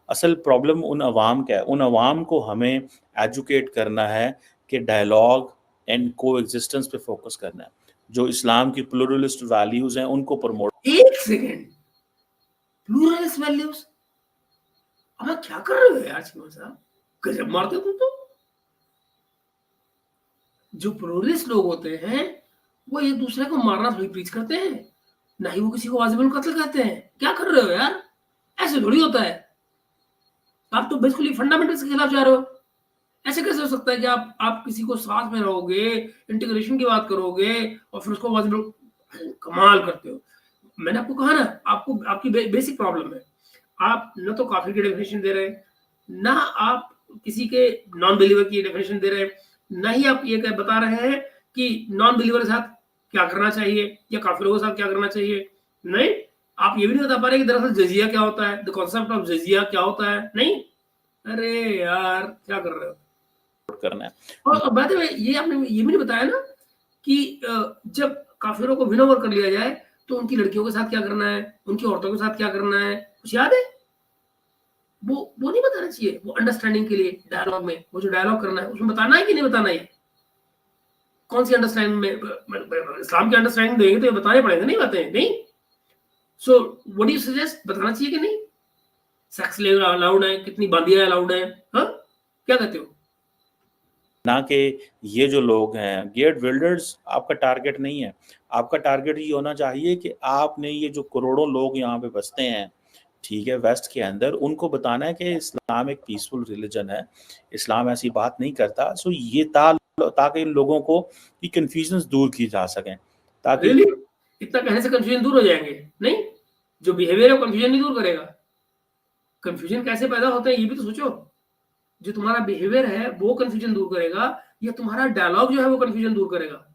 असल प्रॉब्लम उन अवाम का है। उन अवाम को हमें एजुकेट करना है कि डायलॉग एंड को एग्जिस्टेंस पे फोकस करना है। जो इस्लाम की प्लूरलिस्ट वैल्यूज हैं उनको प्रमोट। एक सेकेंड, प्लूरलिस्ट वैल्यूज? अब आप क्या कर रहे हो यार चिमन साहब? गजब मारते हो तुम तो। जो प्लूरलिस्ट लोग होते हैं वो एक दूसरे को मारना थोड़ी प्रीच करते हैं, ना ही वो किसी को वाजिबुल कत्ल कहते हैं। क्या कर रहे हो यार? ऐसे थोड़ी होता है। आप तो बिल्कुल ही फंडामेंटल्स के खिलाफ जा रहे हो। ऐसे कैसे हो सकता है कि आप किसी को साथ में रहोगे, इंटीग्रेशन की बात करोगे और फिर उसको वाजिबुल। कमाल करते हो। मैंने आपको कहा ना, आपको आपकी बेसिक प्रॉब्लम है। आप न तो काफिर की डेफिनेशन दे रहे हैं, ना आप किसी के नॉन बिलीवर की डेफिनेशन दे रहे हैं, ना ही आप ये बता रहे हैं कि नॉन बिलीवर के साथ क्या करना चाहिए या काफिरों के साथ क्या करना चाहिए। नहीं, आप ये भी नहीं बता पा रहे कि दरअसल जजिया क्या होता है, द कॉन्सेप्ट ऑफ जजिया क्या होता है। नहीं, अरे यार क्या कर रहे हो? करना है। और बाय द वे ये आपने ये भी नहीं बताया ना कि जब काफिरों को विन ओवर कर लिया जाए तो उनकी लड़कियों के साथ क्या करना है, उनकी औरतों के साथ क्या करना है, कुछ याद है? वो नहीं बताना चाहिए। वो अंडरस्टैंडिंग के लिए डायलॉग में, वो जो डायलॉग करना है उसमें बताना है कि नहीं बताना है? कौन सी अंडरस्टैंडिंग में? इस्लाम की अंडरस्टैंडिंग देंगे तो ये बताने पड़ेंगे, नहीं बातें नहीं। So what do you suggest? बताना चाहिए कि नहीं? सेक्स लेवल अलाउड है, कितनी बांदियां अलाउड है? हाँ, क्या कहते हो? ना कि ये जो लोग हैं गेट बिल्डर्स आपका टारगेट नहीं है। आपका टारगेट ये होना चाहिए कि आपने ये जो करोड़ों लोग यहाँ पे बसते हैं, ठीक है, वेस्ट के अंदर, उनको बताना है कि इस्लाम एक पीसफुल रिलीजन है, इस्लाम ऐसी बात नहीं करता। सो ये ताकि इन लोगों को ये कन्फ्यूजन दूर की जा सकें, ताकि रियली? इतना कहने से कंफ्यूजन दूर हो जाएंगे? नहीं, जो बिहेवियर है वो कंफ्यूजन नहीं दूर करेगा। कंफ्यूजन कैसे पैदा होता है ये भी तो सोचो। जो तुम्हारा बिहेवियर है वो कंफ्यूजन दूर करेगा या तुम्हारा डायलॉग जो है वो कंफ्यूजन दूर करेगा?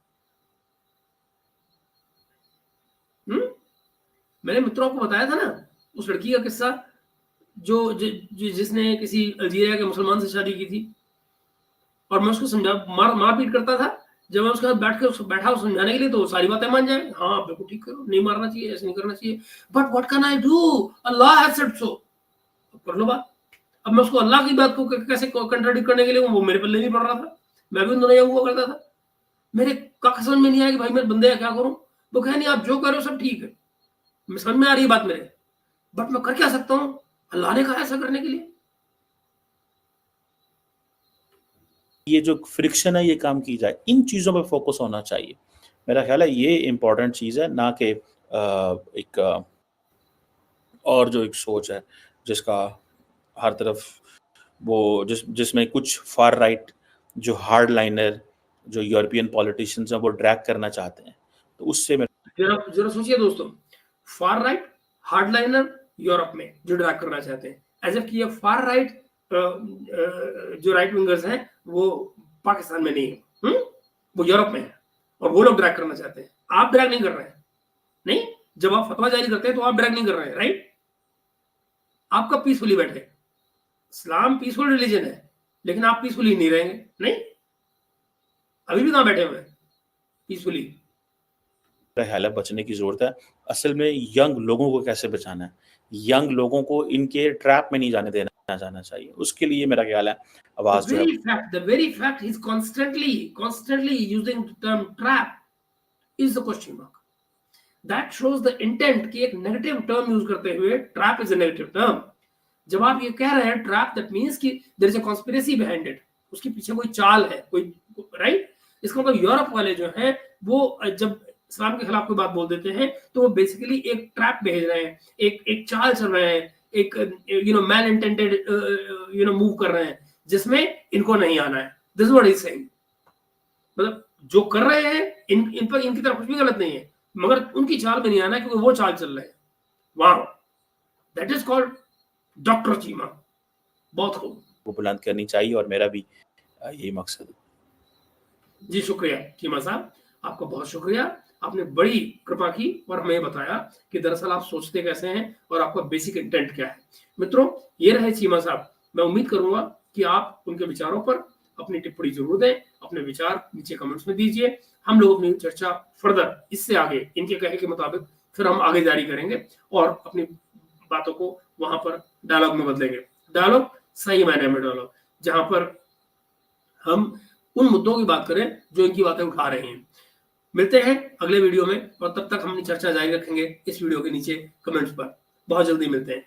मैंने मित्रों को बताया था ना उस लड़की का किस्सा, जिसने किसी अल्जीरिया के मुसलमान से शादी की थी, और मैं उसको समझा मारपीट करता था। जब मैं उसके साथ बैठा समझाने के लिए तो सारी बातें मान जाए, हाँ बिल्कुल ठीक करो, नहीं मारना चाहिए, ऐसे नहीं करना चाहिए। But what can I do, Allah has said so. कर लो बात। अब मैं उसको अल्लाह की बात को कैसे कंट्राडिक्ट करने के लिए, वो मेरे पल्ले नहीं पड़ रहा था। मैं भी उन दोनों हुआ करता था। मेरे कख समझ में नहीं आया कि भाई मेरे बंदे क्या करूं। वो कहे नहीं आप जो कर रहे हो सब ठीक है, मैं समझ में आ रही है बात मेरे, बट मैं कर क्या सकता हूं? अल्लाह ने कहा ऐसा करने के लिए। ये जो फ्रिक्शन है ये काम की जाए, इन चीज़ों पे फोकस होना चाहिए। मेरा ख्याल है ये इम्पोर्टेंट चीज़ है, ना कि एक और जो एक सोच है जिसका हर तरफ वो जिसमें कुछ फार राइट जो हार्ड लाइनर जो यूरोपियन पॉलिटिशियंस हैं वो ड्रैग करना चाहते हैं, तो उससे मैं जरा जरा सोचिए दोस्तों, फार राइट हार्डलाइनर यूरोप में जो ड्रैग करना चाहते हैं, एज इफ कि ये फार राइट जो राइट विंगर्स हैं वो पाकिस्तान में नहीं है, वो यूरोप में है और वो लोग ड्रैग करना चाहते हैं। आप ड्रैग नहीं कर रहे हैं। नहीं, जब आप फतवा जारी करते हैं तो आप ड्रैग नहीं कर रहे हैं, राइट? आपका पीसफुली बैठे। इस्लाम पीसफुल रिलीजन है, लेकिन आप पीसफुली नहीं रहेंगे। नहीं, अभी भी कहां बैठे हुए हैं पीसफुली? ख्याल है बचने की ज़रूरत है। असल में यंग लोगों को कैसे बचाना है, यंग लोगों को इनके ट्रैप में नहीं जाने देना। जाना चाहिए। उसके लिए मेरा ख्याल है आवाज जो है The very fact he's constantly using the term trap is the question mark. That shows the intent कि एक negative term use करते हुए trap is a negative term. जब आप ये कह रहे हैं trap, that means कि there is a conspiracy behind it. उसके पीछे कोई चाल है, कोई राइट। इसका मतलब यूरोप वाले जो हैं वो जब इस्लाम के खिलाफ कोई बात बोल देते हैं तो वो बेसिकली एक ट्रैप भेज रहे हैं, एक चाल चल रहे हैं, एक मैल इंटेंटेड मूव कर रहे हैं जिसमें इनको नहीं आना है। This is what he is saying. मतलब जो कर रहे हैं इन पर इनकी तरफ कुछ भी गलत नहीं है, मगर उनकी चाल में नहीं आना है क्योंकि वो चाल चल रहे हैं। Wow, that is called doctor Cheema. बहुत खूब, वो बुलंद करनी चाहिए और मेरा भी यही मकसद है। जी शुक्रिया चीमा साहब, आपका बहुत शुक्रिया। आपने बड़ी कृपा की और हमें बताया कि दरअसल आप सोचते कैसे हैं और आपका बेसिक इंटेंट क्या है। मित्रों, ये रहे चीमा साहब। मैं उम्मीद करूंगा कि आप उनके विचारों पर अपनी टिप्पणी जरूर दें, अपने विचार नीचे कमेंट्स में दीजिए। हम लोग अपनी चर्चा फर्दर इससे आगे इनके कहे के मुताबिक फिर हम आगे जारी करेंगे और अपनी बातों को वहां पर डायलॉग में बदलेंगे। डायलॉग सही मायने में डायलॉग, जहां पर हम उन मुद्दों की बात करें जो इनकी बातें उठा रहे हैं। मिलते हैं अगले वीडियो में और तब तक हम अपनी चर्चा जारी रखेंगे इस वीडियो के नीचे कमेंट्स पर। बहुत जल्दी मिलते हैं।